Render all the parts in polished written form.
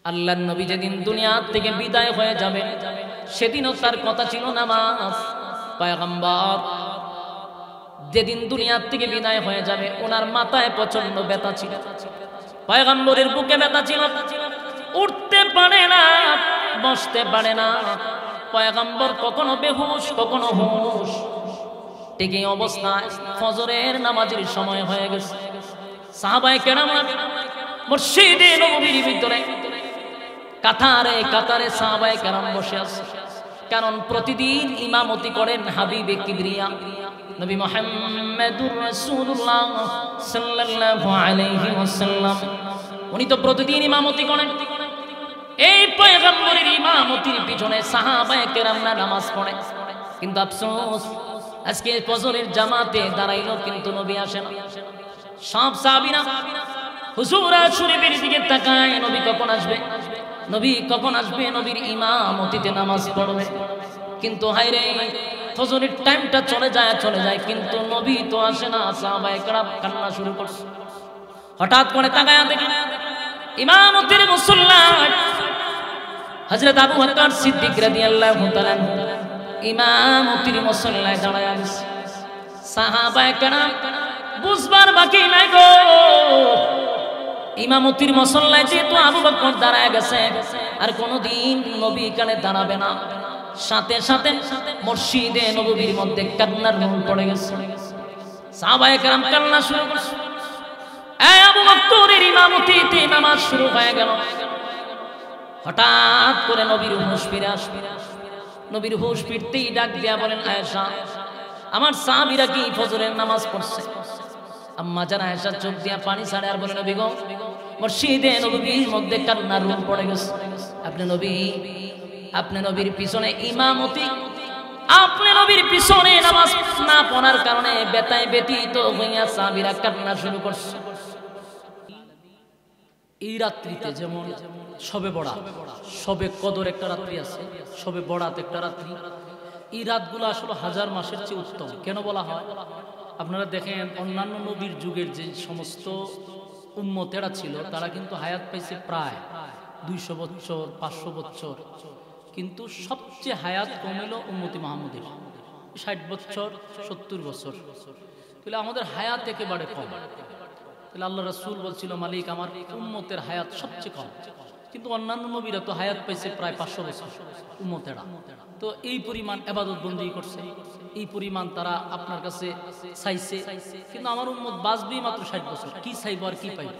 আল্লাহর নবী যেদিন দুনিয়া থেকে বিদায় হয়ে যাবেন সেদিনও তার কথা ছিল নামাজ। পয়গম্বর যেদিন দুনিয়া থেকে বিদায় হয়ে যাবে ওনার মাথায় প্রচন্ড ব্যথা ছিল, পয়গম্বরের বুকে ব্যথা ছিল, উঠতে পারে না, বসতে পারে না। পয়গম্বর কখনো বেহুশ কখনো হুশ। ঠিক এই অবস্থায় ফজরের নামাজের সময় হয়ে গেছে। সাহাবায়ে কেরাম মসজিদে নববীর ভিতরে কাতারে কাতারে সাহাবায়ে কেরাম বসে আছে, কারণ প্রতিদিন ইমামতি করেন হাবিবে কিবরিয়া নবী মুহাম্মদুর রাসূলুল্লাহ সাল্লাল্লাহু আলাইহি ওয়াসাল্লাম। উনি তো প্রতিদিন ইমামতি করেন। এই পয়গম্বরের ইমামতির পিছনে সাহাবায়ে কেরামরা নামাজ পড়ে, কিন্তু আফসোস আজকে ফজরের জামাতে দাঁড়াইলো কিন্তু নবী আসেন। সব সাহাবীরা হুজুর শরীফের দিকে তাকায়, নবী কখন আসবে, নবী কখন আসবে, নবীর ইমামতিতে নামাজ পড়বে। কিন্তু হায়রে ফজরের টাইমটা চলে যায় কিন্তু নবী তো আসে না। সাহাবায়ে কেরাম কান্না শুরু করছে। হঠাৎ করে তাকায়া দেখে ইমামতির মুসল্লায় হযরত আবু বকর সিদ্দিক রাদিয়াল্লাহু তাআলা ইমামতির মুসল্লায় দাঁড়ায় আছে। সাহাবায়ে কেরাম বুঝবার বাকি নাই গো, ইমামতির মুসল্লায় যেহেতু আবু বকর দাঁড়ায় গেছে আর কোনদিন নবী কানে দাঁড়াবে না। সাথে সাথে মসজিদে নববীর মধ্যে কান্নার রোল পড়ে গেছে। সাহাবায়ে কেরাম কান্না শুরু করছে। এই আবু বকরের ইমামতিতে নামাজ শুরু হয়ে গেল। হঠাৎ করে নবীর হুঁশ ফিরে আসবে। নবীর হুঁশ ফিরতেই ডাক দিয়া বলেন, আয়েশা আমার সাহাবীরা কি ফজরের নামাজ পড়ছে? আম্মা জান আয়েশা চোখ দিয়া পানি ছাড়ে আর বলে, নবী গো মসজিদে নববীর মধ্যে কান্নার রোল পড়ে গেছে। আপনি নবীর পিছনে ইমামতি, আপনি নবীর পিছনে নামাজ না পড়ার কারণে ব্যথায় ব্যথিত হইয়া সাহাবীরা কান্না শুরু করছে। এই রাত্রিতে যেমন শবে বরাত, শবে কদর একটা রাত্রি আছে, শবে বরাত একটা রাত্রি। এই রাতগুলো আসলে হাজার মাসের চেয়ে উত্তম। কেন বলা হয়? আপনারা দেখেন অন্যান্য নবীর যুগের যে সমস্ত উম্মতেরা ছিল তারা কিন্তু হায়াত পাইছে প্রায় 200 বছর 500 বছর, কিন্তু সবচেয়ে হায়াত কম হলো উম্মতি মুহাম্মদের 60 বছর 70 বছর। তাহলে আমাদের হায়াত একেবারে কম। তাহলে আল্লাহ রাসূল বলছিল, মালিক আমার উম্মতের হায়াত সবচেয়ে কম, কিন্তু অন্যান্য নবীরা তো হায়াত পাইছে প্রায় 500 বছর উম্মতেরা। তো এই পরিমাণ ইবাদত বন্দেগী করছে, এই পরিমাণ তারা আপনার কাছে চাইছে, কিন্তু আমার উম্মত বাঁচবেই মাত্র 60 বছর, কি চাইবো আর কি পাইব?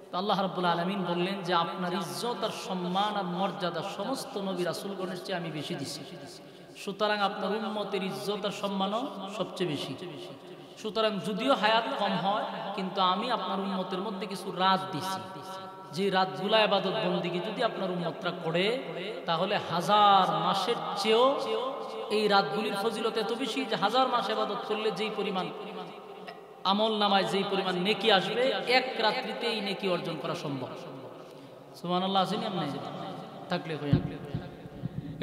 তো আল্লাহ রাব্বুল আলামিন বললেন যে আপনার ইজ্জত আর সম্মান আর মর্যাদা সমস্ত নবী রাসূলগণের চেয়ে আমি বেশি দিছি, সুতরাং আপনার উম্মতের ইজ্জত আর সম্মানও সবচেয়ে বেশি। সুতরাং যদিও হায়াত কম হয় কিন্তু আমি আপনার উম্মতের মধ্যে কিছু রাত দিছি, যে রাতগুলা ইবাদত বন্দেগী যদি আপনার উম্মতরা করে তাহলে হাজার মাসের চেয়েও এই রাতগুলির ফজিলত এত বেশি যে হাজার মাস ইবাদত করলে যেই পরিমাণ আমল নামায় যেই পরিমাণ নেকি আসবে এক রাত্রিতে এই নেকি অর্জন করা সম্ভব। সুবহানাল্লাহ। আসেনি আপনি থাকলে হয়ে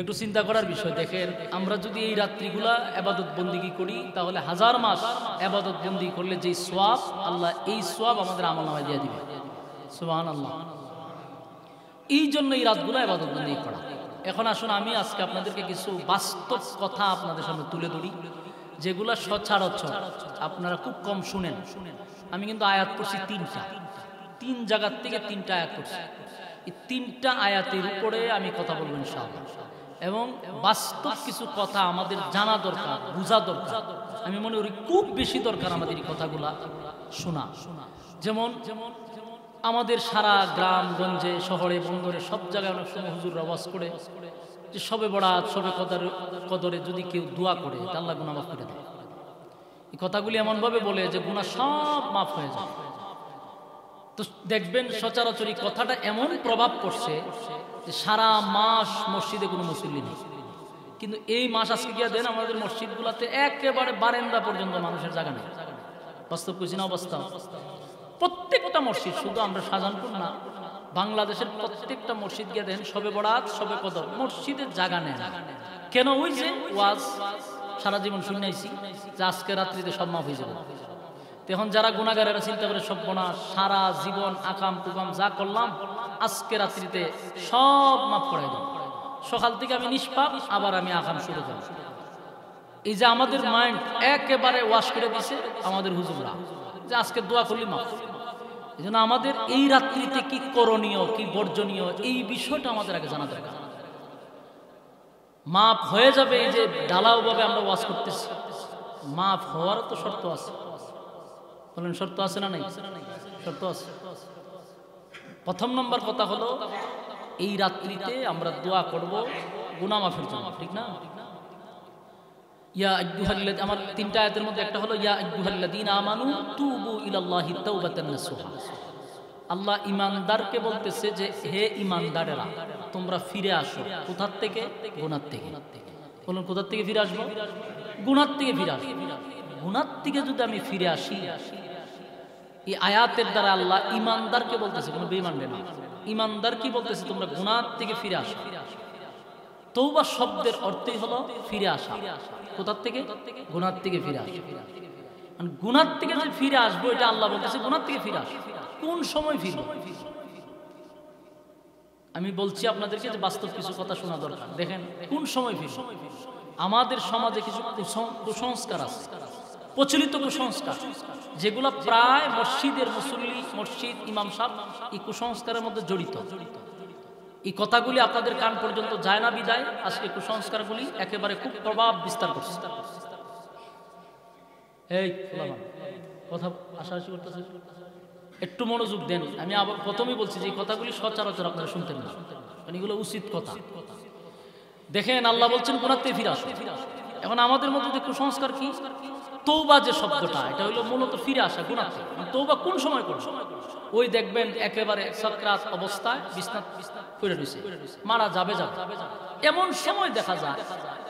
একটু চিন্তা করার বিষয়। দেখেন আমরা যদি এই রাত্রিগুলা ইবাদত বন্দেগী করি তাহলে হাজার মাস ইবাদত বন্দেগী করলে যেই সওয়াব, আল্লাহ এই সওয়াব আমাদের আমল নামায় দিয়ে দিবে। সুবহানাল্লাহ। এই জন্য এই রাতগুলা ইবাদত বন্দেগী করা। এখন আসুন আমি আজকে আপনাদেরকে কিছু বাস্তব কথা আপনাদের সামনে তুলে ধরি যেগুলা সচরাচর আপনারা খুব কম শুনেন। আমি কিন্তু আয়াত পড়ছি 3টা, 3 জায়গার থেকে 3টা আয়াত পড়ছি। এই 3টা আয়াতের উপরে আমি কথা বলবো ইনশাআল্লাহ, এবং বাস্তব কিছু কথা আমাদের জানা দরকার, বোঝা দরকার। আমি মনে করি খুব বেশি দরকার আমাদের এই কথাগুলা শোনা। যেমন আমাদের সারা গ্রামগঞ্জে শহরে বন্দরে সব জায়গায় অনেক সময় হুজুররা ওয়াজ করে যে শবে বরাত শবে কদরে যদি কেউ দোয়া করে আল্লাহ গুনাহ মাফ করে দেয়। এই কথাগুলি এমনভাবে বলে যে গুনাহ সব মাফ হয়ে যায়। তো দেখবেন সচরাচর এই কথাটা এমন প্রভাব পড়ছে যে সারা মাস মসজিদে কোনো মুসল্লি নেই, কিন্তু এই মাস আজকে গিয়া দেন আমাদের মসজিদগুলোতে একেবারে বারান্দা পর্যন্ত মানুষের জায়গা নেই। বাস্তব কিছু না অবস্থা। প্রত্যেকটা মসজিদ, শুধু আমরা শাহজাহানপুর না, বাংলাদেশের প্রত্যেকটা মসজিদ গিয়ে দেখেন শবে বরাত শবে কদর মসজিদের জায়গা নেয় না। কেন? ওই যে ওয়াজ সারা জীবন শুনাইছি যে আজকে রাত্রিতে সব মাফ হয়ে যাবে। এখন যারা গুনাহগারেরা চিন্তা করে সব গুনাহ সারা জীবন আকাম টুকাম যা করলাম আজকে রাত্রিতে সব মাফ করে দাও, সকাল থেকে আমি নিষ্পাপ, আবার আমি আগাম শুরু করব। এই যে আমাদের মাইন্ড একেবারে ওয়াশ করে দিছে আমাদের হুজুররা, যে আজকে দোয়া করলি মাফ। এই জন্য আমাদের এই রাত্রিতে কি করণীয়, কি বর্জনীয়, এই বিষয়টা আমাদের আগে জানা দরকার। মাফ হয়ে যাবে, এই যে ঢালাও ভাবে আমরা ওয়াজ করতেছি, মাফ হওয়ার তো শর্ত আছে। বলেন শর্ত আছে না নাই? শর্ত আছে। প্রথম নম্বর কথা হলো, এই রাত্রিতে আমরা দোয়া করব গুনাহ মাফের জন্য, ঠিক না? ইয়া আইয়ুহাল্লাযী, আমার তিনটা আয়াতের মধ্যে একটা হলো ইয়া আইয়ুহাল্লাযীনা আমানু তুবু ইলাল্লাহি তাওবাতান নাসুহা। আল্লাহ ঈমানদারকে বলতেছে যে হে ঈমানদারেরা, তোমরা ফিরে আসো। কোথার থেকে? গুনাহ থেকে। বলুন কোথার থেকে ফিরে আসবো? গুনাহ থেকে ফিরে আসবো। গুনাহ থেকে যদি আমি ফিরে আসি, এই আয়াতের দ্বারা আল্লাহ ঈমানদারকে বলতেছে, কোনো বেঈমানদের না, ঈমানদার কি বলতেছে? তোমরা গুনাহ থেকে ফিরে আসো। তওবা শব্দের অর্থই হলো ফিরে আসা। কোথার থেকে? গুনাহ থেকে ফিরে আসা। মানে গুনাহ থেকে যে ফিরে আসবো, এটা আল্লাহ বলতেছে গুনাহ থেকে ফিরে আসো। কোন সময় ফিরবো? আমি বলছি আপনাদেরকে যে বাস্তব কিছু কথা শোনা দরকার। দেখেন কোন সময় ফিরবো। আমাদের সমাজে কিছু কুসংস্কার আছে, প্রচলিত কুসংস্কার, যেগুলো প্রায় মসজিদের মুসল্লি, মসজিদ, ইমাম সাহেব এই কুসংস্কারের মধ্যে জড়িত। এই কথাগুলি আপনাদের কান পর্যন্ত যায় না বিদায় আজকে কুসংস্কারগুলি একেবারে খুব প্রভাব বিস্তার করছে। এই কথা আশাআশি করতেছে, একটু মনোযোগ দেন। আমি আবার প্রথমেই বলছি যে এই কথাগুলি সচরাচর আপনারা শুনতেন না, কারণ এগুলো উচিত কথা। দেখেন আল্লাহ বলছেন গুনাহ থেকে ফিরে আসো। এখন আমাদের মধ্যে যে কুসংস্কার কি? তওবা যে শব্দটা, এটা হলো মূলত ফিরে আসা গুনাহ থেকে। তওবা কোন সময় করব? ওই দেখবেন একেবারে সাকরাত অবস্থায় বিছনাত পড়ে রয়েছে, মারা যাবে, এমন সময় দেখা যায়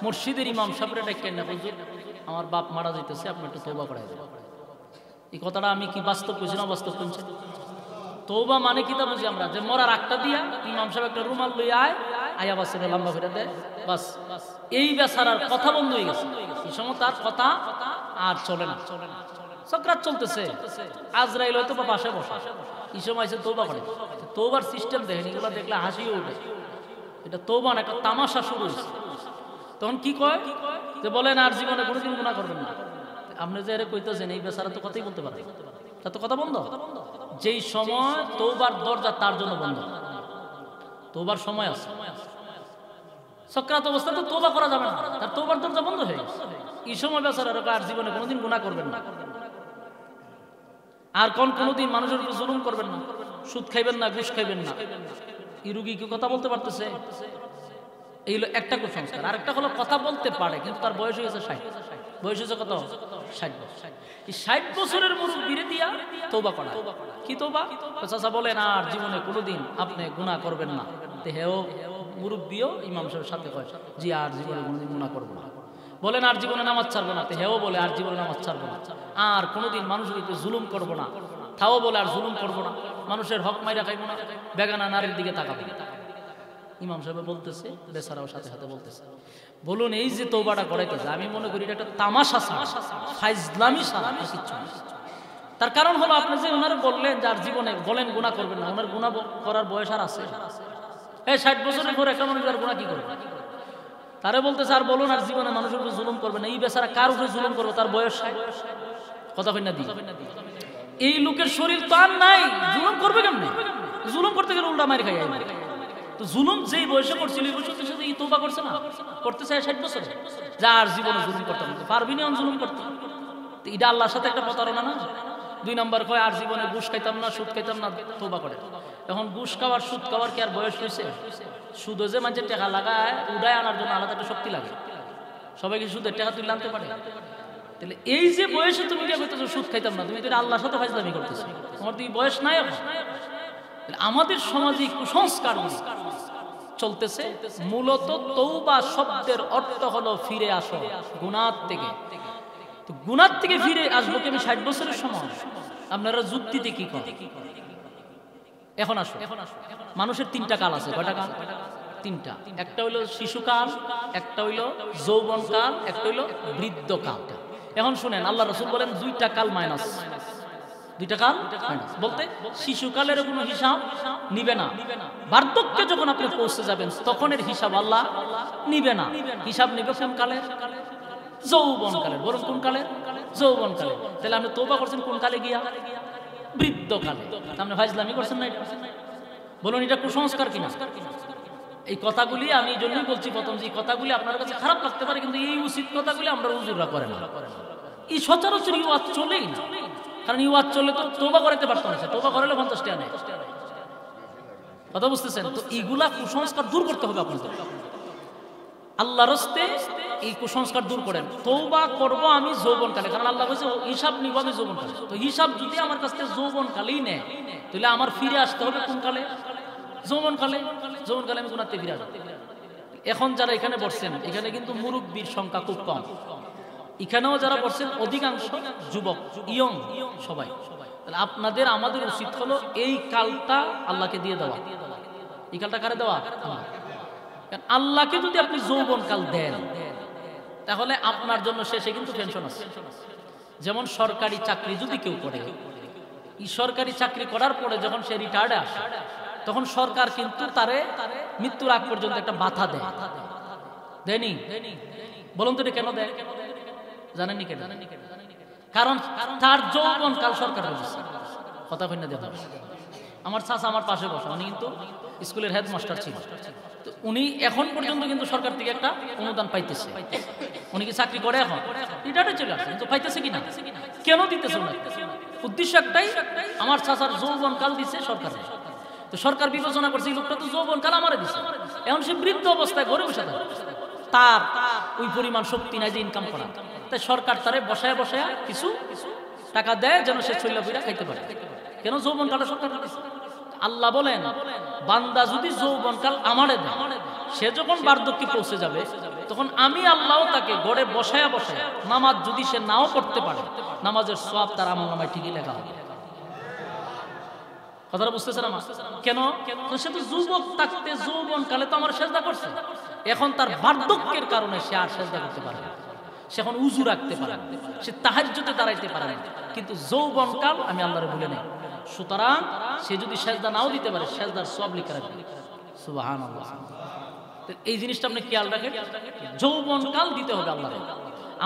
মসজিদের ইমাম সাহেবরা ডেকে না, হুজুর আমার বাপ মারা যাইতেছে, আপনি একটু তওবা করাই দেন। এই কথাটা আমি কি বাস্তব কইছি না বাস্তব কইছি? তওবা মানে কি তা বুঝি আমরা, যে মরার আগটা দিয়া ইমাম সাহেব একটা রুমাল লই আয়া বাস লম্বা করে দেয়, বাস এই বেচারার কথা বন্ধ হয়ে গেছে। এই সময় তার কথা আর চলে না, সাকরাত চলতেছে, আজরাইল হয়তো বা পাশে বসা, এই সময় এসে তওবা করে। তওবার সিস্টেম দেখেন, এগুলো দেখলে হাসিও ওঠে। এটা তওবা না, একটা তামাশা শুরু হয়েছে। তখন কি কয় যে বলেন আর জীবনে কোনোদিন গুনাহ করবেন না। আপনি যে এর কইতেছেন, এই বেচারা তো কথাই বলতে পারে, তার তো কথা বন্ধ। যেই সময় তওবার দরজা তার জন্য বন্ধ, তওবার সময় আছে, সাকরাত অবস্থা তো তওবা করা যাবে না, তার তওবার দরজা বন্ধ হয়ে গেছে। এই সময় বেচারা আর জীবনে কোনোদিন গুনাহ করবেন না, আর কোনোদিন মানুষের উপর জুলুম করবেন না, সুদ খাইবেন না, ঘুষ খাইবেন না। এই রুগী কি কথা বলতে পারতেছে? এই হলো একটা কুসংস্কার। আরেকটা হলো কথা বলতে পারে, কিন্তু তার বয়স হয়েছে 60। বয়স হয়েছে কত? 60 বছর। এই 60 বছরের মুরব্বিরে দিয়া তওবা করা। কি তওবা? চাচা বলেন আর জীবনে কোনোদিন আপনি গুনাহ করবেন না। তে হেও মুরব্বিও ইমাম সাহেবের সাথে কয় জি আর জীবনে কোনোদিন গুনাহ করব না। বলেন আর জীবনে নামাজ ছাড়বো না। তে হেও বলে আর জীবনে নামাজ ছাড়বো না, আর কোনোদিন মানুষের উপর জুলুম করব না। তাও বলে আর জুলুম করব না, মানুষের হক মাইরা খাইব না, বেগানা নারীর দিকে তাকাবো না। ইমাম সাহেব বলতেছে, বেচারাও সাথে সাথে বলতেছে। বলুন এই যে তওবাটা করাইতেছে, আমি মনে করি এটা একটা তামাশা ছাড়া, ফাইজলামি ছাড়া কিছু না। তার কারণ হলো আপনি যে ওনারা বললেন যার জীবনে বলেন গুনাহ করবেন না, ওনার গুনাহ করার বয়স আর আছে? এই 60 বছরের পর একটা মানুষ আর গুনাহ কি করবে? তারে বলতেছে আর বলুন আর জীবনে মানুষের উপর জুলুম করবেন না। এই বেচারা কার উপরে জুলুম করবে? তার বয়স 60। কথা কই না দি? এই লোকের শরীর তো আর নাই, জুলুম করবে কেমনে? জুলুম করতে গেলে উল্টা মার খাই। তো জুলুম যেই বয়সে করছিল এই বয়সে সাথে এই তওবা করছে না, করতে চায় 60 বছরে, যার জীবনে জুলুম করতে পারবি না, জুলুম করতে। তো এটা আল্লাহর সাথে একটা প্রতারণা না? 2 নম্বর কয় আর জীবনে ঘুষ খাইতাম না, সুদ খাইতাম না, তওবা করে। এখন ঘুষ খাওয়ার, সুদ খাওয়ার কি আর বয়স হয়েছে? সুদে যে মানুষের টাকা লাগায় উড়ায় আনার জন্য আলাদা একটা শক্তি লাগে। সবাইকে সুদের টাকা তুলে আনতে পারে? তাহলে এই যে বয়সে তুমি কি করতেছো সুদ খাইতাম না, তুমি তো আল্লাহর সাথে ফাজলামি করতেছো, তোমার তো বয়স নাই এখন। আমাদের সমাজে কুসংস্কার চলতেছে। মূলত তওবা শব্দের অর্থ হলো ফিরে আসো গুনাহ থেকে। তো গুনাহ থেকে ফিরে আসবো কি আমি 60 বছরের সময়? আপনারা যুক্তিতে কি করেন? এখন আসো, মানুষের 3টা কাল আছে। কয়টা কাল? 3টা। একটা হইলো শিশুকাল, একটা হইলো যৌবনকাল, একটা হইলো বৃদ্ধকাল। এখন শুনেন, আল্লাহ রাসূল বলেন 2টা কাল মাইনাস। 2টা কাল বলতে শিশুকালের কোনো হিসাব নিবে না, বার্ধক্যে যখন আপনি পৌঁছে যাবেন তখন এর হিসাব আল্লাহ নিবে না। হিসাব নিবে কোন কালের? যৌবন কালের। বলুন কোন কালের? যৌবন কালে। তাহলে আপনি তওবা করছেন কোন কালে গিয়া? বৃদ্ধ কালে। আপনি ফাজলামি করছেন না এটা? বলুন এটা কুসংস্কার কিনা? এই কথাগুলি আমি এই জন্যই বলছি প্রথম, যে কথাগুলি আপনার কাছে খারাপ লাগতে পারে, কিন্তু এই উচিত কথাগুলি আমরা হুজুররা করে না। এই সচরাচর ওয়াজ চলেই না, কারণ এই ওয়াজ চলে তো তওবা করতে পারতো না, তওবা করলে 50 টাকা নেয়। কথা বুঝতেছেন তো? এইগুলা কুসংস্কার দূর করতে হবে আপনাদের। আল্লাহর রাস্তে এই কুসংস্কার দূর করেন। তওবা করব আমি যৌবনকালে, কারণ আল্লাহ বলেছে হিসাব নিব আমি যৌবনকালে। তো হিসাব যদি আমার কাছ থেকে যৌবনকালেই নেয়, তাহলে আমার ফিরে আসতে হবে কোন কালে? যৌবনকালে। যৌবনকালে আমি কোনাতে ফিরে আসবো? এখন যারা এখানে বসছেন, এখানে কিন্তু মুরব্বীর সংখ্যা খুব কম। এখানেও যারা বসছেন অধিকাংশ যুবক, ইয়ং সবাই। তাহলে আপনাদের আমাদের উচিত হলো এই কালটা আল্লাহকে দিয়ে দেওয়া। এই কালটা কারে দেওয়া? আল্লাহকে যদি আপনি যৌবন কাল দেন, তাহলে আপনার জন্য শেষে কিন্তু টেনশন আছে। যেমন সরকারি চাকরি যদি কেউ করে, এই সরকারি চাকরি করার পরে যখন সে রিটায়ার্ডে আসে, তখন সরকার কিন্তু তারে মৃত্যুর আগ পর্যন্ত একটা ভাতা দেয়। দেয়নি? বলুন তো এটা কেন দেয়? জানেননি কেন? কারণ তার যৌবন কাল সরকার দিচ্ছে। কথা কই না? দেখো, আমার চাচা আমার পাশে বসা, উনি কিন্তু স্কুলের হেডমাস্টার ছিল। তো উনি এখন পর্যন্ত কিন্তু সরকার থেকে একটা অনুদান পাইতেছে। উনি কি চাকরি করে? এখন রিটায়ার্ডে চলে আসছে, কিন্তু পাইতেছে কিনা? কেন দিতেছে না? উদ্দেশ্য একটাই, আমার চাচার যৌবন কাল দিচ্ছে সরকার। তো সরকার বিবেচনা করছে এই লোকটা তো যৌবন কাল আমারে দিচ্ছে, এখন সে বৃদ্ধ অবস্থায় ঘরে বসে থাকে, তার ওই পরিমাণ শক্তি নাই যে ইনকাম করা। তাই সরকার তারে বসায় বসায় কিছু টাকা দেয় যেন সে চল্লা বইরা খাইতে পারে। কেন? যৌবন কালটা সরকার দিচ্ছে। আল্লাহ বলেন, বান্দা যদি যৌবন কাল আমারে দেয়, সে যখন বার্ধক্যে পৌঁছে যাবে, তখন আমি আল্লাহ তাকে গড়ে বসায়া বসায়া নামাজ যদি সে নাও পড়তে পারে, নামাজের সওয়াব তার আমলনামায় ঠিকই লেখা হবে। কথাটা বুঝতেছেন আমার? কেন? সে তো যুবক থাকতে যৌবন কালে তো আমার সেজদা করছে, এখন তার বার্ধক্যের কারণে সে আর সেজদা করতে পারে না, সে এখন উযু রাখতে পারে না, সে তাহাজ্জুদে দাঁড়াইতে পারে না। কিন্তু যৌবন কাল আমি আল্লাহরে ভুলে নাই, সুতরাং সে যদি সেজদা নাও দিতে পারে, সেজদার সওয়াব লিখে রাখবে। সুবহানাল্লাহ। এই জিনিসটা আপনি খেয়াল রাখেন, যৌবন কাল দিতে হবে আল্লাহরে।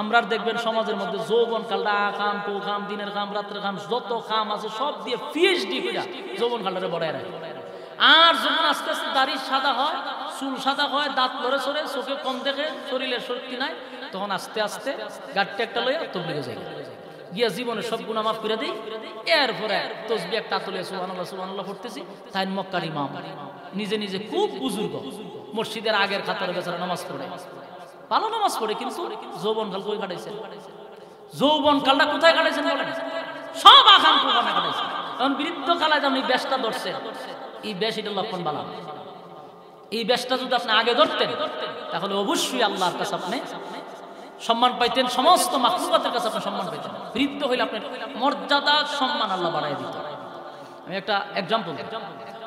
আমরা দেখবেন সমাজের মধ্যে যৌবন কালটা কাম পো কাম, দিনের কাম, রাত্রের কাম, যত কাম আছে সব দিয়ে পিএইচডি কইরা যৌবন কালটারে বড়ায় রাখে। আর যখন আস্তে আস্তে দাড়ি সাদা হয়, চুল সাদা হয়, দাঁত লড়ে সরে, চোখে কম দেখে, শরীরে শক্তি নাই, তখন আস্তে আস্তে গাড়িটা একটা লইয়া তবলিগে যায়, গিয়া জীবনের সব গুনাহ মাফ করে দেই। এরপরে তসবিহ একটা তুলে সুবহানাল্লাহ সুবহানাল্লাহ পড়তেছি, তাই মক্কার ইমাম নিজে নিজে খুব বুজুর্গ, মসজিদের আগের কাতারে বেচারা নামাজ পড়ে, ভালো নামাজ পড়ে, কিন্তু যৌবন কাল কই কাটাইছেন? যৌবন কালটা কোথায় কাটাইছেন বলেন? সব আখাম প্রোগ্রামে কাটাইছেন। এখন বৃদ্ধ কালে আপনি বেশটা ধরছেন, এই বেশ এটা লক্ষণ বালা। এই বেশটা যদি আপনি আগে ধরতেন, তাহলে অবশ্যই আল্লাহর কাছে আপনি সম্মান পাইতেন, সমস্ত মাখলুকাতের কাছে আপনি সম্মান পাইতেন। বৃদ্ধ হইলে আপনার মর্যাদা সম্মান আল্লাহ বাড়াই দিত। আমি একটা এক্সাম্পল,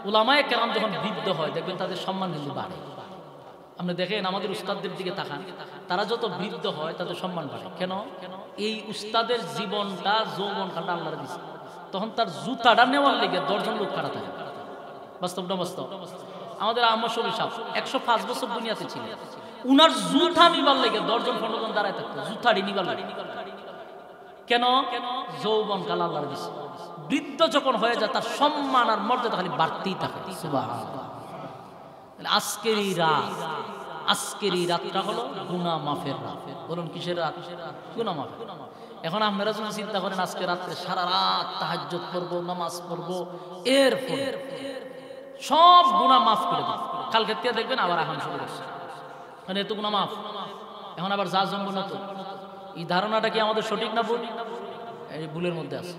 উলামায়ে কেরাম যখন বৃদ্ধ হয়, দেখবেন তাদের সম্মান কিন্তু বাড়ে। আপনি দেখেন আমাদের উস্তাদদের দিকে তাকান, তারা যত বৃদ্ধ হয় তাদের সম্মান বাড়ে। কেন? এই উস্তাদের জীবনটা যৌবন কালটা আল্লাহর দিছে, তখন তার জুতাটা নেওয়ার লেগে 10 জন লোক খাড়া থাকে। বাস্তবটা বাস্তব। আমাদের আম্মা শরীফ সাহেব 105 বছর দুনিয়াতে ছিলেন, উনার জুতা নিবার লেগে 10 জন 15 জন দাঁড়ায় থাকতো, জুতাড়ি নিবার লাগে। কেন? যৌবন কাল আল্লাহর দিছে। বৃদ্ধ যখন হয়ে যায়, তার সম্মান আর মর্যাদা খালি বাড়তেই থাকে। সুবহানাল্লাহ। আজকের এই রাতটা হলো গুনাহ মাফের রাত। বলুন কিসের রাত? গুনাহ মাফের। এখন আপনারা যদি চিন্তা করেন, আজকে রাত্রে সারা রাত তাহাজ্জুদ করব, নামাজ পড়ব, এরপর সব গুনাহ মাফ করে দেব, কালকে থেকে দেখবেন আবার এখন শুরু করছে, মানে এত গুনাহ মাফ, এখন আবার যা জন্ম নতুন। এই ধারণাটা কি আমাদের সঠিক না ভুল? এই ভুলের মধ্যে আছে।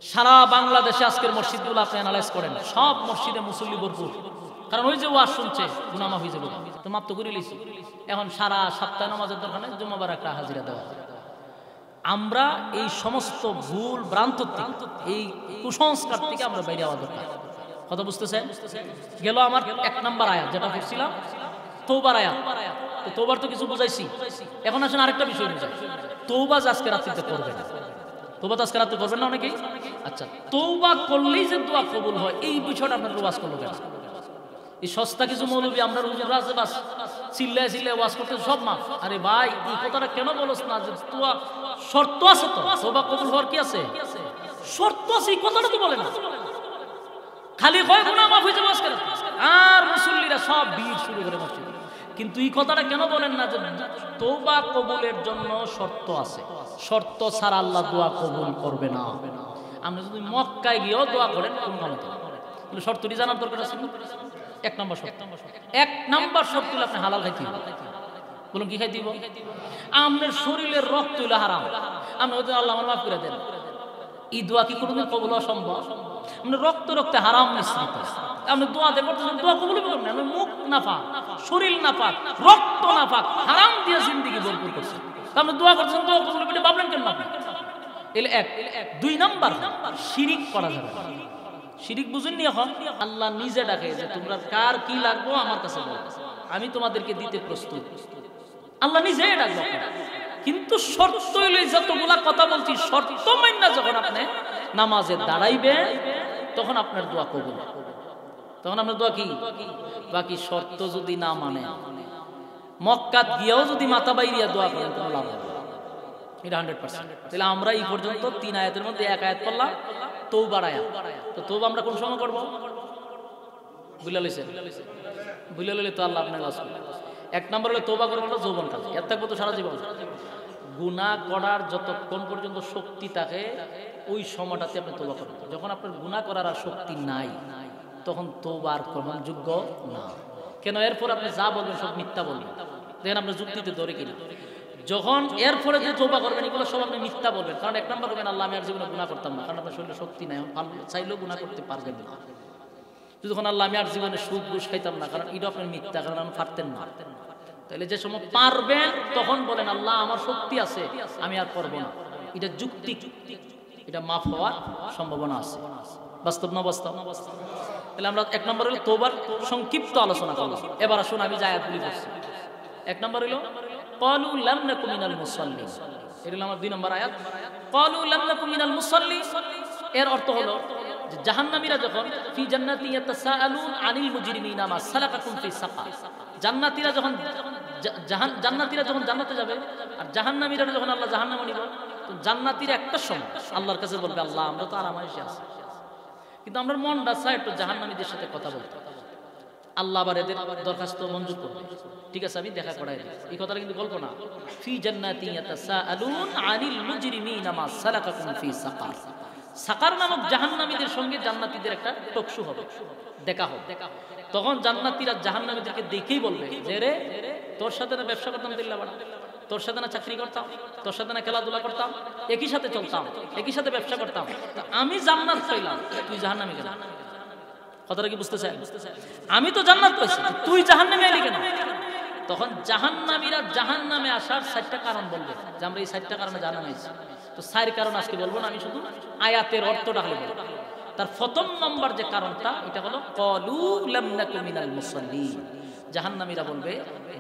সারা বাংলাদেশে আজকের মসজিদগুলো আপনি অ্যানালাইজ করেন, সব মসজিদে মুসল্লি ভরপুর, কারণ ওই যে ওয়াজ শুনছে গুনাহ মাফ হয়ে যাবে, তো মাপ তো করে লিছি। এখন সারা সপ্তাহে নামাজের দরকার নেই, জুমাবার একটা হাজিরা দেওয়া। আমরা এই সমস্ত ভুল ভ্রান্ত, এই কুসংস্কার থেকে আমরা বাইরে হওয়া দরকার। কথা বুঝতেছেন? গেল আমার 1 নাম্বার আয়াত যেটা পড়ছিলাম, তওবার আয়াত। তো তওবার তো কিছু বুঝাইছি, এখন আসেন আরেকটা বিষয় বুঝাই। তওবা আজকে রাত্রিতে করবেন, তওবা তো আজকে রাতে করবেন না অনেকেই? আচ্ছা, তওবা করলেই যে দোয়া কবুল হয় এই বিষয়টা আপনার ওয়াজ করলো কেন? এই সস্তা কিছু মৌলবী আমরা হুজুর আছে বাস চিল্লায় চিল্লায় ওয়াজ করতে সব মাফ। আরে ভাই এই কথাটা কেন বলছ না যে দোয়া শর্ত আছে, তো তওবা কবুল হওয়ার কি আছে শর্ত আছে, এই কথাটা তো বলে না। খালি হয় গুনাহ মাফ হয়ে যাবে আজকে আর মুসল্লিরা সব ভিড় শুরু করে মসজিদে, কিন্তু এই কথাটা কেন বলেন না যে তওবা কবুলের জন্য শর্ত আছে, শর্ত ছাড়া আল্লাহ দোয়া কবুল করবে না। আপনি যদি মক্কায় গিয়েও দোয়া করেন কোন ক্ষমতা, তাহলে শর্তটি জানার দরকার আছে। এক নম্বর শর্ত, এক নম্বর শর্ত হলো আপনি হালাল খাইতে হবে। বলুন কি খাইতে হবে? আপনার শরীরের রক্ত হইলো হারাম, আপনি হয়তো আল্লাহ আমার মাফ করে দেন, এই দোয়া কি কোনোদিন কবুল হওয়া সম্ভব? আপনার রক্ত রক্তে হারাম মিশ্রিত, আপনি দোয়াতে করতেছেন, দোয়া কবুল করবেন না। আপনি মুখ নাপাক, শরীর নাপাক, রক্ত নাপাক, হারাম দিয়ে জিন্দেগি ভরপুর করছেন, আপনি দোয়া করছেন, দোয়া কবুল করতে ভাবলেন কেন আপনি? এলে এক। দুই নাম্বার, শিরিক করা যাবে না। শিরিক বুঝেননি? এখন আল্লাহ নিজে ডাকে যে তোমরা কার কি লাগবো আমার কাছে বলো, আমি তোমাদেরকে দিতে প্রস্তুত। আল্লাহ নিজে ডাকবো, কিন্তু শর্ত হইলে যতগুলা কথা বলছি শর্ত মাইনা যখন আপনি নামাজে দাঁড়াইবেন তখন আপনার দোয়া কবুল, তখন আপনার দোয়া কি? বাকি শর্ত যদি না মানে, মক্কাত গিয়েও যদি মাথা বাইরিয়া দোয়া করেন কোনো লাভ হবে এটা 100%। তাহলে আমরা এই পর্যন্ত 3 আয়াতের মধ্যে এক আয়াত পড়লাম তওবার আয়াত। তো তওবা আমরা কোন সময় করব? বুঝলা লইছেন? বুঝলা লইলে তো আল্লাহ আপনাকে ওয়াজ করবে। এক নম্বর হলো তওবা করবেন না যৌবনকাল, এর থাকবো তো সারা জীবন। গুনাহ করার যতক্ষণ পর্যন্ত শক্তি থাকে ওই সময়টাতে আপনি তওবা করবেন। যখন আপনার গুনাহ করার আর শক্তি নাই তখন তওবা আর গ্রহণযোগ্য না। কেন? এরপর আপনি যা বলবেন সব মিথ্যা বলবেন, দেখেন আপনার যুক্তিতে ধরে কিনা। যখন এরপরে যে তওবা করবেন এগুলো সব আপনি মিথ্যা বলবেন, কারণ এক নম্বর করবেন আল্লাহ আমি আর জীবনে গুনাহ করতাম না, কারণ আপনার শরীরে শক্তি নাই, চাইলেও গুনাহ করতে পারবেন না। যখন আল্লাহ আমি আর জীবনে সুদ ঘুষ খাইতাম না, কারণ এটা আপনার মিথ্যা, কারণ আমি পারতেন না। তাহলে যে সময় পারবেন তখন বলেন আল্লাহ আমার শক্তি আছে আমি আর করব না, এটা যুক্তি, এটা মাফ হওয়ার সম্ভাবনা আছে। বাস্তব না বাস্তব? তাহলে আমরা এক নম্বর হলো তওবার সংক্ষিপ্ত আলোচনা করলাম। এবার আসুন আমি যে আয়াতগুলি বলছি। এক নম্বর হলো ক্বালু লাম নাকু মিনাল মুসাল্লিন, এটা হলো আমার 2 নম্বর আয়াত। ক্বালু লাম নাকু মিনাল মুসাল্লিন এর অর্থ হলো যে জাহান্নামীরা যখন ফি জান্নাতি ইয়াতাসাআলুন আনিল মুজরিমিনা মা সালাকাকুম ফি সাকার, জান্নাতীরা যখন জান্নাতে যাবে আর জাহান্নামীরা যখন আল্লাহ জাহান্নামে নিবে, তো জান্নাতীরা একটা সময় আল্লাহর কাছে বলবে আল্লাহ আমরা তো আরামায়েশে আছি, কিন্তু আমরা মনটা চায় একটু জাহান্নামীদের সাথে কথা বলতে। আল্লাহ আবার এদের দরখাস্ত মঞ্জুর করবে, ঠিক আছে আমি দেখা করাই দিই। এই কথাটা কিন্তু গল্প না। ফি জান্নাতি ইয়াতাসাআলুন আনিল মুজরিমিনা মা সালাকাকুম ফি সাকার, সাকার নামক জাহান্নামীদের সঙ্গে জান্নাতীদের একটা টকশু হবে, দেখা হবে। তখন জান্নাতীরা জাহান্নামীদেরকে দেখেই বলবে যে রে তোর সাথে না ব্যবসা করতাম দিল্লা বাড়া, তোর সাথে না চাকরি করতাম, তোর সাথে না খেলাধুলা করতাম, একই সাথে চলতাম, একই সাথে ব্যবসা করতাম, আমি জান্নাত পাইলাম তুই জাহান্নামী কেন? কথাটা কি বুঝতে চাই? আমি তো জান্নাত পাইছি তুই জাহান্নামে এলি কেন? তখন জাহান্নামীরা জাহান্নামে আসার 4টা কারণ বলবে যে আমরা এই 4টা কারণে জাহান্নামে আছি। তো 4 কারণ আজকে বলবো না, আমি শুধু আয়াতের অর্থটা খালি বলবো। তার প্রথম নম্বর যে কারণটা এটা হলো ক্বালু লাম নাকু মিনাল মুসাল্লিন, জাহান্নামীরা বলবে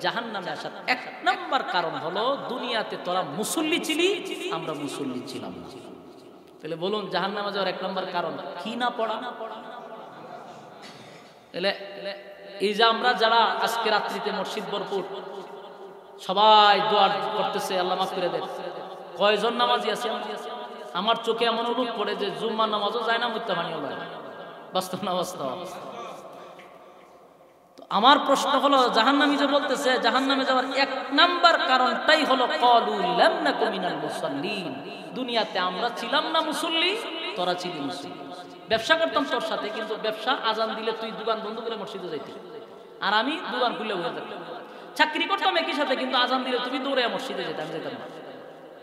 জাহান্নামে আসার 1 নম্বর কারণ হলো দুনিয়াতে তোরা মুসল্লি ছিলি আমরা মুসল্লি ছিলাম না। তাহলে বলুন জাহান্নামে যাওয়ার 1 নম্বর কারণ কি? না পড়া। তাহলে এই যে আমরা যারা আজকে রাত্রিতে মসজিদ ভরপুর সবাই দোয়া করতেছে আল্লাহ মাফ করে দেন, কয়জন নামাজি আছে? আমার চোখে এমন অনুভব করে যে জুম্মার নামাজও যায় না, মুত্তা পানিও লাগে। বাস্তব না বাস্তব? তো আমার প্রশ্ন হলো জাহান্নামী যে বলতেছে জাহান্নামে যাওয়ার 1 নাম্বার কারণটাই হলো ক্বালু লাম নাকু মিনাল মুসাল্লিন, দুনিয়াতে আমরা ছিলাম না মুসল্লি, তোরা ছিলি মুসল্লি। ব্যবসা করতাম তোর সাথে, কিন্তু ব্যবসা আজান দিলে তুই দোকান বন্ধ করে মসজিদে যাইতি আর আমি দোকান খুলে বসে থাকতাম। চাকরি করতাম একই সাথে, কিন্তু আজান দিলে তুমি দৌড়ে মসজিদে যেতে, আমি যেতাম না।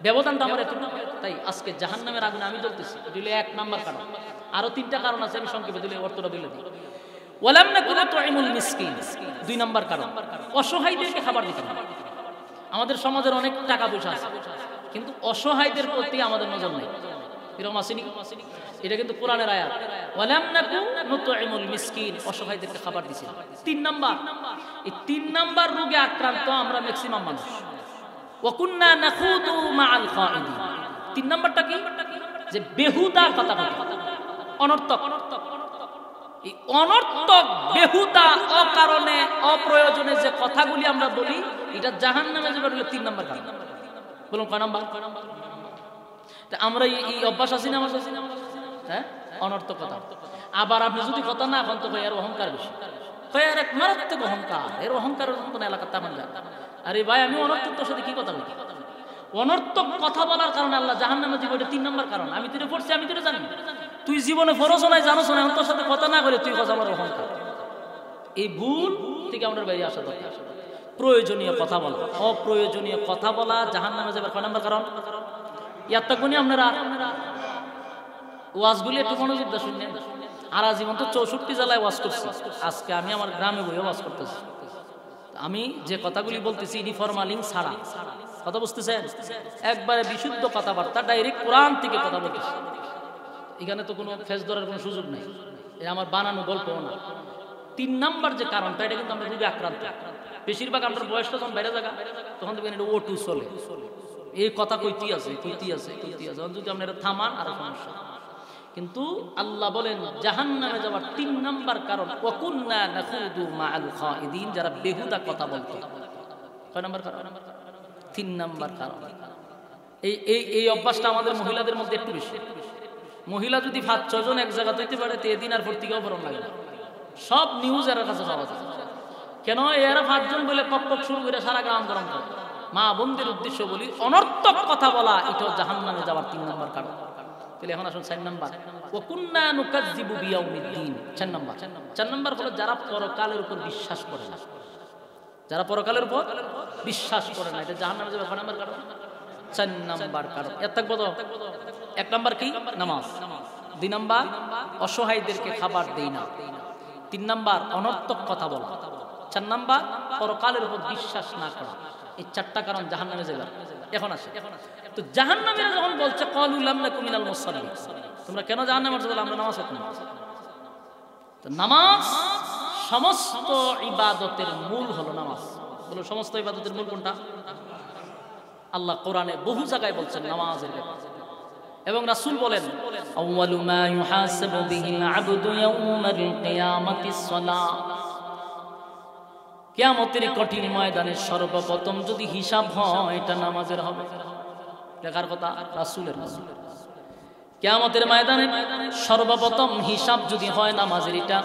ব্যবধানটা আমার এত, তাই আজকে জাহান্নামের আগুনে আমি জ্বলতেছি। এটা হলো 1 নাম্বার কারণ। আরো 3টা কারণ আছে, আমি সংক্ষেপে দিলে অর্থটা বলে দিই। ওয়ালাম নাকু নুতঈমুল মিসকিন, 2 নাম্বার কারণ অসহায়দেরকে খাবার দিতাম না। আমাদের সমাজের অনেক টাকা পয়সা আছে, কিন্তু অসহায়দের প্রতি আমাদের নজর নেই। এরকম আসেনি? এটা কিন্তু কোরআনের আয়াত। ওয়ালাম নাকু নুতঈমুল মিসকিন, অসহায়দেরকে খাবার দিছি। 3 নাম্বার, এই 3 নাম্বার রোগে আক্রান্ত আমরা ম্যাক্সিমাম মানুষ। ওয়া কুননা নাখুদু মাআল খাইদিন, 3 নাম্বারটা কি? যে বেহুদা কথা বলে, অনর্থক। এই অনর্থক বেহুদা অকারণে অপ্রয়োজনে যে কথাগুলি আমরা বলি, এটা জাহান্নামে যাবে হলো 3 নাম্বার কারণ। বলুন কয় নাম্বার? আমরা এই অভ্যাস আছি না আমাদের? হ্যাঁ, অনর্থক কথা। আবার আপনি যদি কথা না এখন তো এর অহংকার বেশি, এর এক মারাত্মক অহংকার, এর অহংকারের মতন এলাকার তামান যায়। আরে ভাই, আমি অনর্থক তোর সাথে কি কথা বলি? অনর্থক কথা বলার কারণে আল্লাহ জাহান্নামে দিব, এটা 3 নাম্বার কারণ। আমি তোরে পড়ছি, আমি তোরে জানি, তুই জীবনে ফরজ নাই, জানোস না, তোর সাথে কথা না করে তুই কথা বলার অহংকার। এই ভুল থেকে আমাদের বাইরে আসা দরকার। প্রয়োজনীয় কথা বলা, অপ্রয়োজনীয় কথা বলা জাহান্নামে যাবার কয় নাম্বার কারণ? ইয়াত্তা গুনি আপনারা ওয়াজগুলি একটু মনোযোগ দিয়ে শুনলেন। আর আজীবন তো 64 জেলায় ওয়াজ করছি, আজকে আমি আমার গ্রামে বইয়ে ওয়াজ করতেছি। আমি যে কথাগুলি বলতেছি ইউনিফর্মালিং ছাড়া, কথা বুঝতেছেন? একবারে বিশুদ্ধ কথাবার্তা, ডাইরেক্ট কোরআন থেকে কথা বলতেছি। এখানে তো কোনো ফেস ধরার কোনো সুযোগ নেই, এটা আমার বানানো গল্প না। 3 নাম্বার যে কারণটা, এটা কিন্তু আমরা রোগে আক্রান্ত। বেশিরভাগ আমরা বয়সটা যখন বাইরে থাকা, তখন দেখবেন এটা O2 চলে, এই কথা কইতি আছে, কইতি আছে, কইতি আছে। যদি আপনি এটা থামান আরো সমস্যা। কিন্তু আল্লাহ বলেন জাহান্নামে যাওয়ার 3 নাম্বার কারণ ওয়াকুন্না নাখুদু মাআল খাইদিন, যারা বেহুদা কথা বলতো। কয় নাম্বার কারণ? 3 নাম্বার কারণ। এই অভ্যাসটা আমাদের মহিলাদের মধ্যে একটু বেশি। মহিলা যদি 5-6 জন এক জায়গা হইতে পারে, তো এদিন আর পত্রিকাও পড়ন লাগে না, সব নিউজ এর কাছে পাওয়া যায়। কেন? এরা 5 জন বলে কক কক শুরু করে সারা গ্রাম গরম করে। মা বোনদের উদ্দেশ্য বলি, অনর্থক কথা বলা এটাও জাহান্নামে যাওয়ার 3 নাম্বার কারণ। তাহলে এখন আসুন 4 নাম্বার, ওয়াকুন্না নুকাজ্জিবু বিয়াউমিদ্দিন। 4 নাম্বার, 4 নাম্বার হলো যারা পরকালের উপর বিশ্বাস করে না। যারা পরকালের উপর বিশ্বাস করে না, এটা জাহান্নামে যাবে কয় নাম্বার কারণ? 4 নাম্বার কারণ। এর থাকবো তো 1 নাম্বার কি? নামাজ। 2 নাম্বার অসহায়দেরকে খাবার দেই না। 3 নাম্বার অনর্থক কথা বলা। 4 নাম্বার পরকালের উপর বিশ্বাস না করা। এই 4টা কারণ জাহান্নামে যাবে। এখন আসে, তো জাহান্নামীরা যখন বলছে ক্বালু লাম নাকু মিনাল মুসাল্লিন, তোমরা কেন জাহান্নামে যাবে? আমরা নামাজ পড়ি না। তো নামাজ সমস্ত ইবাদতের মূল হলো নামাজ। বলো সমস্ত ইবাদতের মূল কোনটা? আল্লাহ কোরআনে বহু জায়গায় বলছেন নামাজের ব্যাপারে, এবং রাসূল বলেন আউয়ালু মা ইউহাসাবু বিহিল আবদু ইয়াউমাল কিয়ামাতিস সালাহ। কিয়ামতের কঠিন ময়দানে সর্বপ্রথম যদি হিসাব হয়, এটা নামাজের হবে। দেখার কথা রাসূলের। কিয়ামতের ময়দানে সর্বপ্রথম হিসাব যদি হয় নামাজের, এটা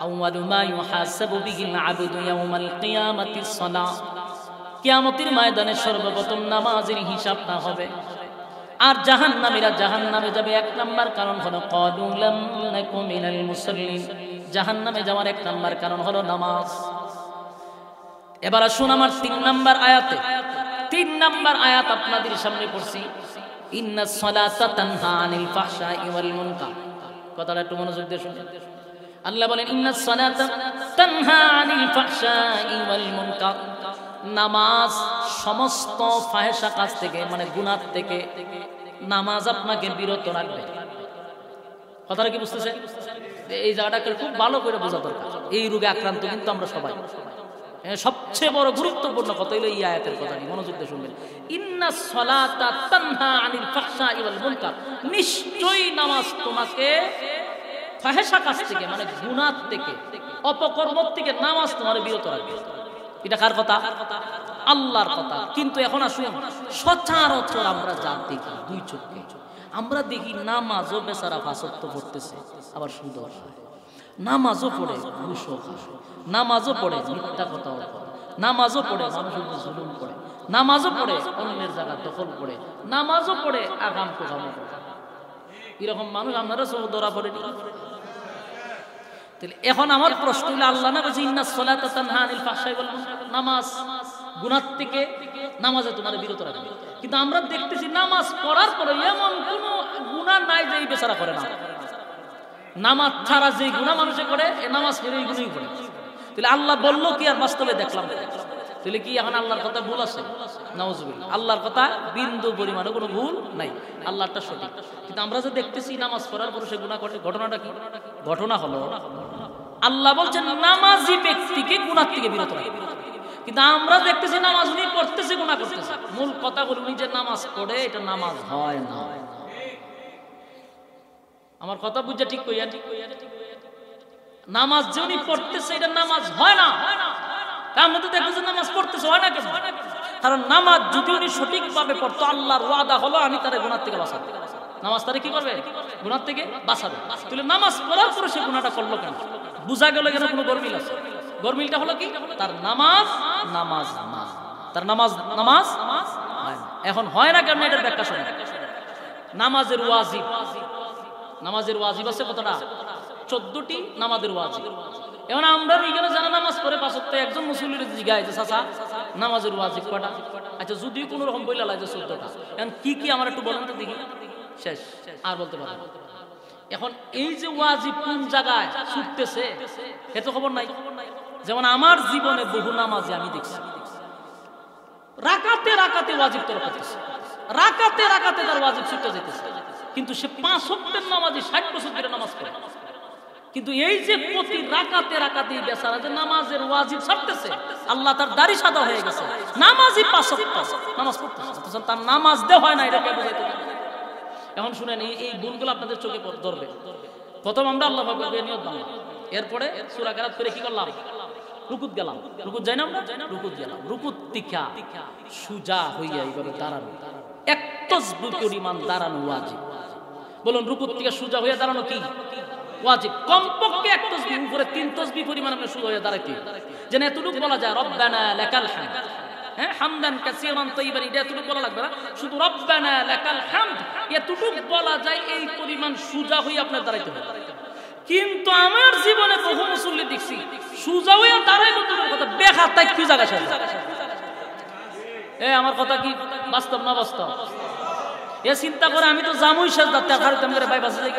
আউয়ালু মা ইউহাসাবু বিহিল আবদু ইয়াউমাল কিয়ামাতিস সালাহ। কিয়ামতের ময়দানে সর্বপ্রথম নামাজের হিসাবটা হবে। আর জাহান্নামীরা জাহান্নামে যাবে 1 নাম্বার কারণ হলো ক্বালু লাম নাকু মিনাল মুসাল্লিন। জাহান্নামে যাওয়ার 1 নাম্বার কারণ হলো নামাজ। এবার আসুন আমার 3 নাম্বার আয়াতে। 3 নাম্বার আয়াত আপনাদের সামনে পড়ছি, ইন্নাস সালাতা তানহা আনিল ফাহশাই ওয়াল মুনকার। কথাটা একটু মনোযোগ দিয়ে শুনুন। আল্লাহ বলেন ইন্নাস সালাতা তানহা আনিল ফাহশাই ওয়াল মুনকার। নামাজ সমস্ত ফাহেশা কাজ থেকে, মানে গুনাহ থেকে নামাজ আপনাকে বিরত রাখবে। কথাটা কি বুঝতেছেন? এই জায়গাটাকে খুব ভালো করে বোঝা দরকার। এই রোগে আক্রান্ত কিন্তু আমরা সবাই। সবচেয়ে বড় গুরুত্বপূর্ণ কথা হলো এই আয়াতের কথা, মনোযোগ দিয়ে শুনবেন। ইন্নাস সালাতা তানহা আনিল ফাহশাই ওয়াল মুনকার। নিশ্চয়ই নামাজ তোমাকে ফাহেশা কাজ থেকে, মানে গুনাহ থেকে, অপকর্ম থেকে নামাজ তোমার বিরত রাখবে। এটা কার কথা? আল্লাহর কথা। কিন্তু এখন আসুন, সচরাচর আমরা যা দেখি 2 চোখে, আমরা দেখি নামাজও বেচারা ফাসত্ব পড়তেছে, আবার সুদও খায়, নামাজও পড়ে ঘুষও খায়, নামাজও পড়ে মিথ্যা কথাও বলে, নামাজও পড়ে মানুষের উপর জুলুম করে, নামাজও পড়ে অন্যের জায়গা দখল করে, নামাজও পড়ে আগাম কোথাও করে। এরকম মানুষ আপনারা সব ধরা পড়ে। এখন আমার প্রশ্ন হলো, আল্লাহ না বলছে ইন্নাস সালাতা তানহা আনিল ফাহশাই ওয়াল মুনকার, নামাজ গুনাহ থেকে নামাজে তোমার বিরত রাখবে। কিন্তু আমরা দেখতেছি নামাজ পড়ার পরে এমন কোন গুনাহ নাই যে এই বেচারা করে না। নামাজ ছাড়া যে গুনাহ মানুষে করে, এই নামাজ পড়ে এই গুনাহই করে। তাহলে আল্লাহ বলল কি আর বাস্তবে দেখলাম? তাহলে কি এখন আল্লাহর কথা ভুল আছে? নাউজুবিল্লাহ, আল্লাহর কথা বিন্দু পরিমাণে কোনো ভুল নাই, আল্লাহটা সঠিক। কিন্তু আমরা যে দেখতেছি নামাজ পড়ার পরে সে গুনাহ করে, ঘটনাটা কি? ঘটনা হলো আল্লাহ বলছেন নামাজি ব্যক্তিকে গুনাহ থেকে বিরত রাখবে। কিন্তু আমরা দেখতেছি নামাজ উনি পড়তেছে, গুনাহ করতেছে। মূল কথা হলো উনি যে নামাজ পড়ে, এটা নামাজ হয় না। আমার কথা বুঝে ঠিক কইয়া, নামাজ যে উনি পড়তেছে এটা নামাজ হয় না। আমরা তো দেখতেছি নামাজ পড়তেছে, হয় না কেন? কারণ নামাজ যদি উনি সঠিকভাবে পড়তো, আল্লাহর ওয়াদা হলো আমি তারে গুনাহ থেকে বাঁচাবো। নামাজ তারে কি করবে? গুনাহ থেকে বাঁচাবে। তাহলে নামাজ পড়ার পরে সে গুনাহটা করলো কেন? বুঝা গেল এখানে কোনো গরমিল আছে। গরমিলটা হলো কি? তার নামাজ নামাজ না, তার নামাজ নামাজ হয় না। এখন হয় না কেন এটার ব্যাখ্যা শুনে। নামাজের ওয়াজিব, নামাজের ওয়াজিব আছে কতটা? 14টি নামাজের ওয়াজিব। এখন আমরা এখানে যারা নামাজ পড়ে 5 ওয়াক্ত, একজন মুসল্লির জিজ্ঞাসা যে চাচা নামাজের ওয়াজিব কয়টা? আচ্ছা যদি কোনো রকম বইলা লাগে 14টা, এখন কি কি আমার একটু বলেন তো দেখি। শেষ, আর বলতে পারবো। এখন এই যে ওয়াজিব কোন জায়গায় ছুটতেছে এত খবর নাই। যেমন আমার জীবনে বহু নামাজে আমি দেখছি রাকাতে রাকাতে ওয়াজিব তোরা করতেছে, রাকাতে রাকাতে তার ওয়াজিব ছুটতে যেতেছে, কিন্তু সে 5 ওয়াক্তের নামাজি 60 বছর ধরে নামাজ পড়ে। কিন্তু এই যে প্রতি রাকাতে রাকাতে বেচারা যে নামাজের ওয়াজিব ছাড়তেছে, আল্লাহ তার দাড়ি সাদা হয়ে গেছে, নামাজই 5 ওয়াক্ত নামাজ পড়তেছে, তার নামাজ দেওয়া হয় না, এটাকে বুঝাইতে হবে। এখন শুনেন এই গুণগুলো আপনাদের চোখে ধরবে। প্রথম আমরা আল্লাহ পাকের নিয়ত বানাই, এরপরে সূরা কেরাত করে কি করলাম? রুকুত গেলাম। রুকুত যাই না আমরা? রুকুত গেলাম। রুকুত তিখা সুজা হইয়া এইভাবে দাঁড়ানো, এক তাসবিহ পরিমাণ দাঁড়ানো ওয়াজিব। বলুন রুকুত থেকে সুজা হইয়া দাঁড়ানো কি ওয়াজিব? কমপক্ষে এক তাসবিহ উপরে 3 তাসবিহ পরিমাণ আমরা সুজা হইয়া দাঁড়াইতে, যেন এতটুকু বলা যায় রব্বানা লাকাল হামদ, হ্যাঁ হামদান কাসীরান তাইয়িবান, এটা এতটুকু বলা লাগবে না, শুধু রব্বানা লাকাল হামদ এতটুকু বলা যায়, এই পরিমাণ সুজা হইয়া আপনার দাঁড়াইতে হবে। কিন্তু আমার জীবনে বহু মুসল্লি দেখছি সুজা হইয়া দাঁড়াইলো তোমার কথা বেখার তাই কি জায়গা সাজা। আমার কথা কি বাস্তব না বাস্তব? এ চিন্তা করে আমি তো জামুই সাজদা তাকারতাম করে ভাই বাসে যাই।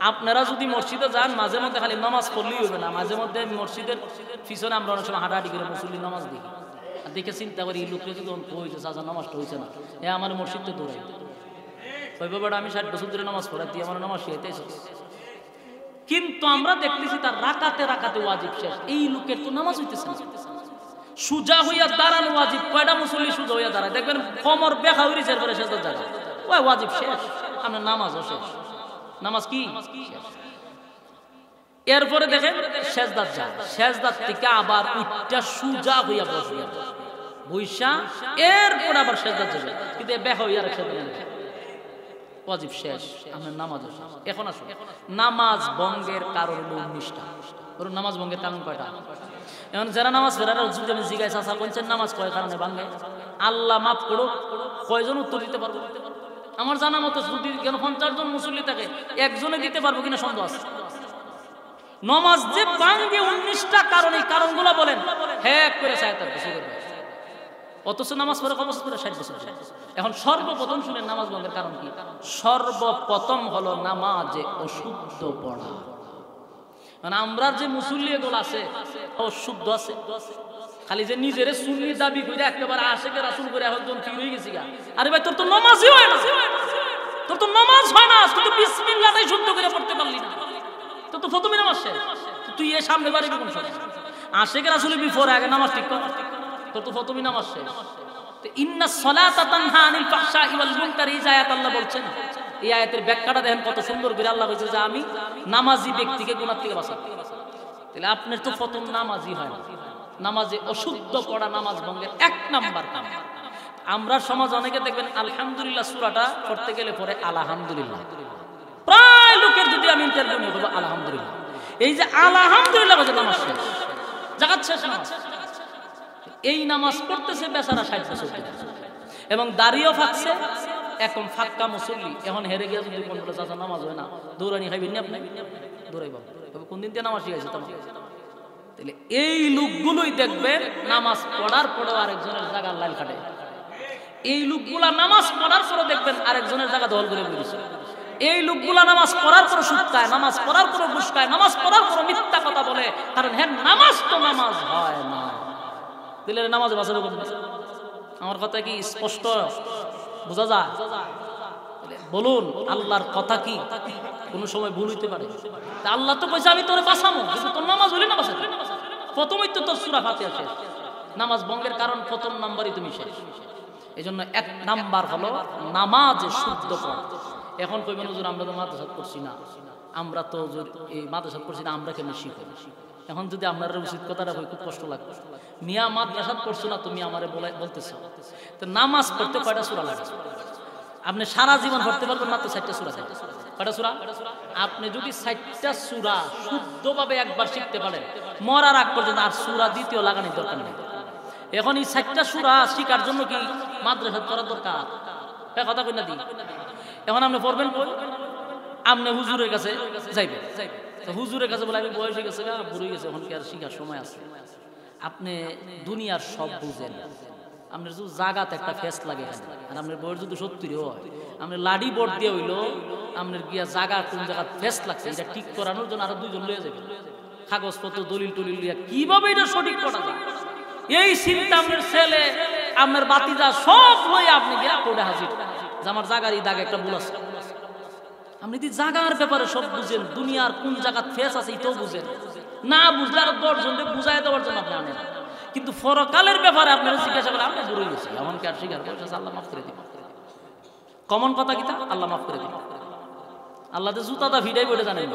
আপনারা যদি মসজিদে যান মাঝে মধ্যে খালি নামাজ পড়লেই হবে না, মাঝে মধ্যে মসজিদের পিছনে আমরা অনেক সময় হাঁটাহাঁটি করে মুসল্লি নামাজ দেখি, আর দেখে চিন্তা করি এই লোকটা যদি হয়েছে চাচা নামাজটা হয়েছে না, আমার মসজিদে দৌড়াই ওই ব্যাপারটা আমি 60 বছর ধরে নামাজ পড়াইতে আমার নামাজ শিখাইতেছে। কিন্তু আমরা দেখতেছি তার রাকাতে রাকাতে ওয়াজিব শেষ, এই লোকের তো নামাজ হইতেছে না। সুজা হইয়া দাঁড়ানো ওয়াজিব, কয়টা মুসল্লি সুজা হইয়া দাঁড়ায় দেখবেন কোমর বেখা হইছে পরে সেজদা দাঁড়ায়, ওই ওয়াজিব শেষ, আপনার নামাজও শেষ। নামাজ কি শেষ। এরপরে দেখেন সেজদাত যায়, সেজদাত থেকে আবার উঠটা সুজা হইয়া বসবে, বইসা এরপর আবার সেজদাত যাবে, কিন্তু বেখা হইয়া সেজদা নেই, ওয়াজিব শেষ, আপনার নামাজও শেষ। এখন আসুন নামাজ ভঙ্গের কারণ হলো 19টা। বলুন নামাজ ভঙ্গের কারণ কয়টা? এখন যারা নামাজ ফেরারা যদি আমি জিজ্ঞাসা চাচা বলছেন নামাজ কয় কারণে ভাঙে, আল্লাহ মাফ করুক, কয়জন উত্তর দিতে পারবো? আমার জানা মতো যদি 50 জন মুসল্লি থাকে একজনে দিতে পারবো কিনা সন্দেহ আছে। নামাজ যে ভাঙে 19টা কারণ, এই কারণগুলো বলেন হ্যাঁ করে সাহেব বসে করবে, অথচ নামাজ পড়ে কত বছর ধরে? 60 বছর। এখন সর্বপ্রথম শুনেন নামাজ ভঙ্গের কারণ কি? সর্বপ্রথম হলো নামাজে অশুদ্ধ পড়া। মানে আমরা যে মুসল্লি এগুলো আছে অশুদ্ধ আছে, খালি যে নিজের সুন্নি দাবি করে একেবারে আশেকে রাসূল করে একজন কি হয়ে গেছি গা। আরে ভাই তোর তো নামাজই হয় না, তোর তো নামাজ হয় না, তুই তো বিসমিল্লাহটাই শুদ্ধ করে পড়তে পারলি না, তোর তো প্রথমে নামাজ শেষ, তুই এর সামনে বাড়ি কোন সময় আশেকে রাসূলের বিফোরে আগে নামাজ ঠিক কর, তোর তো প্রথমে নামাজ শেষ। তো ইন্নাস সালাতা তানহা আনিল ফাহশাই ওয়াল মুনকার, এই আয়াত আল্লাহ বলছেন, এই আয়াতের ব্যাখ্যাটা দেখেন কত সুন্দর করে আল্লাহ বলেছে যে আমি নামাজি ব্যক্তিকে গুনাহ থেকে বাঁচাবো। তাহলে আপনার তো প্রথম নামাজই হয় না, নামাজে অশুদ্ধ পড়া নামাজ ভঙ্গের 1 নাম্বার কারণ। আমরা সমাজ অনেকে দেখবেন আলহামদুলিল্লাহ সূরাটা পড়তে গেলে পরে আলহামদুলিল্লাহ, প্রায় লোকের যদি আমি ইন্টারভিউ নিয়ে বলবো আলহামদুলিল্লাহ, এই যে আলহামদুলিল্লাহ বলে নামাজ শেষ, জাকাত শেষ নামাজ। এই নামাজ পড়তেছে বেচারা 60 বছর এবং দাড়িও ফাঁকছে, এখন ফাঁকা মুসল্লি, এখন হেরে গিয়ে যদি কোন বলে চাচা নামাজ হয় না, দৌড়ানি খাইবেন না আপনি? দৌড়াইব, তবে কোন দিন দিয়ে নামাজ শিখাইছে তোমাকে? তাহলে এই লোকগুলোই দেখবেন নামাজ পড়ার পরেও আরেকজনের জায়গা লাল খাটে। এই লোকগুলা নামাজ পড়ার পরে দেখবেন আরেকজনের জায়গা দখল করে বলেছে। এই লোকগুলা নামাজ পড়ার পরে সুদ খায়, নামাজ পড়ার পরে ঘুষ খায়, নামাজ পড়ার পরে মিথ্যা কথা বলে, কারণ হ্যাঁ নামাজ তো নামাজ হয় না। দিলে নামাজ বাঁচাবে কোন? আমার কথা কি স্পষ্ট বোঝা যায়? বলুন আল্লাহর কথা কি কোন সময় ভুল হইতে পারে? তা আল্লাহ তো কইছে আমি তোরে বাঁচাবো, কিন্তু তোর নামাজ হইলে না বাঁচাতে, প্রথমেই তো তোর সূরা ফাতিহা শেষ। নামাজ ভঙ্গের কারণ প্রথম নাম্বারই তুমি শেষ। এই জন্য 1 নাম্বার হলো নামাজে শুদ্ধ পড়া। এখন কইবেন হুজুর আমরা তো মাদ্রাসা করছি না, আমরা তো এই মাদ্রাসা করছি না, আমরা কেন শিখব? এখন যদি আপনার উচিত কথাটা হয় খুব কষ্ট লাগবে। মিয়া মাদ্রাসা করছো না তুমি আমারে বলতেছ, তো নামাজ পড়তে কয়টা সূরা লাগে? আপনি সারা জীবন পড়তে পারবেন মাত্র 4টা সূরা। কয়টা সূরা? আপনি যদি 4টা সূরা শুদ্ধভাবে একবার শিখতে পারেন, মরার আগ পর্যন্ত আর সূরা দ্বিতীয় লাগানোর দরকার নেই। এখন এই 4টা সূরা শিখার জন্য কি মাদ্রাসা করার দরকার? কথা কই না দি? এখন আপনি পড়বেন কই? আপনি হুজুরের কাছে যাইবেন, তো হুজুরের কাছে বলে আমি বয়স হয়ে গেছে, বুড়ো গেছে, এখন কি আর শিখার সময় আছে? আপনি দুনিয়ার সব বুঝেন, আপনার যদি জাগাতে একটা ফেস লাগে আর আপনার বয়স যদি 70 হয়, আপনি লাডি বোর্ড দিয়ে হইলো আপনার গিয়া জাগা কোন জায়গা ফেস লাগছে এটা ঠিক করানোর জন্য আরো 2 জন লয়ে যাবে, কাগজপত্র দলিল টলিল লিয়া কিভাবে এটা সঠিক করা যায় এই চিন্তা আপনার ছেলে আপনার বাতিজা সব লয়ে আপনি গিয়া কোর্টে হাজির যে আমার জাগার এই দাগে একটা ভুল আছে। আপনি যদি জাগার ব্যাপারে সব বুঝেন, দুনিয়ার কোন জায়গা ফেস আছে এটাও বুঝেন, না বুঝলে আরো 10 জনকে বুঝাই দেওয়ার জন্য আপনি আনেন। কিন্তু পরকালের ব্যাপারে আপনারা জিজ্ঞাসা করেন আপনি বুড়ো গেছে, এমন কি আর শিকার করছে? আল্লাহ মাফ করে দিন। কমন কথা কিতা? আল্লাহ মাফ করে দিন। আল্লাহ যে জুতাটা ফিটাইব এটা জানেন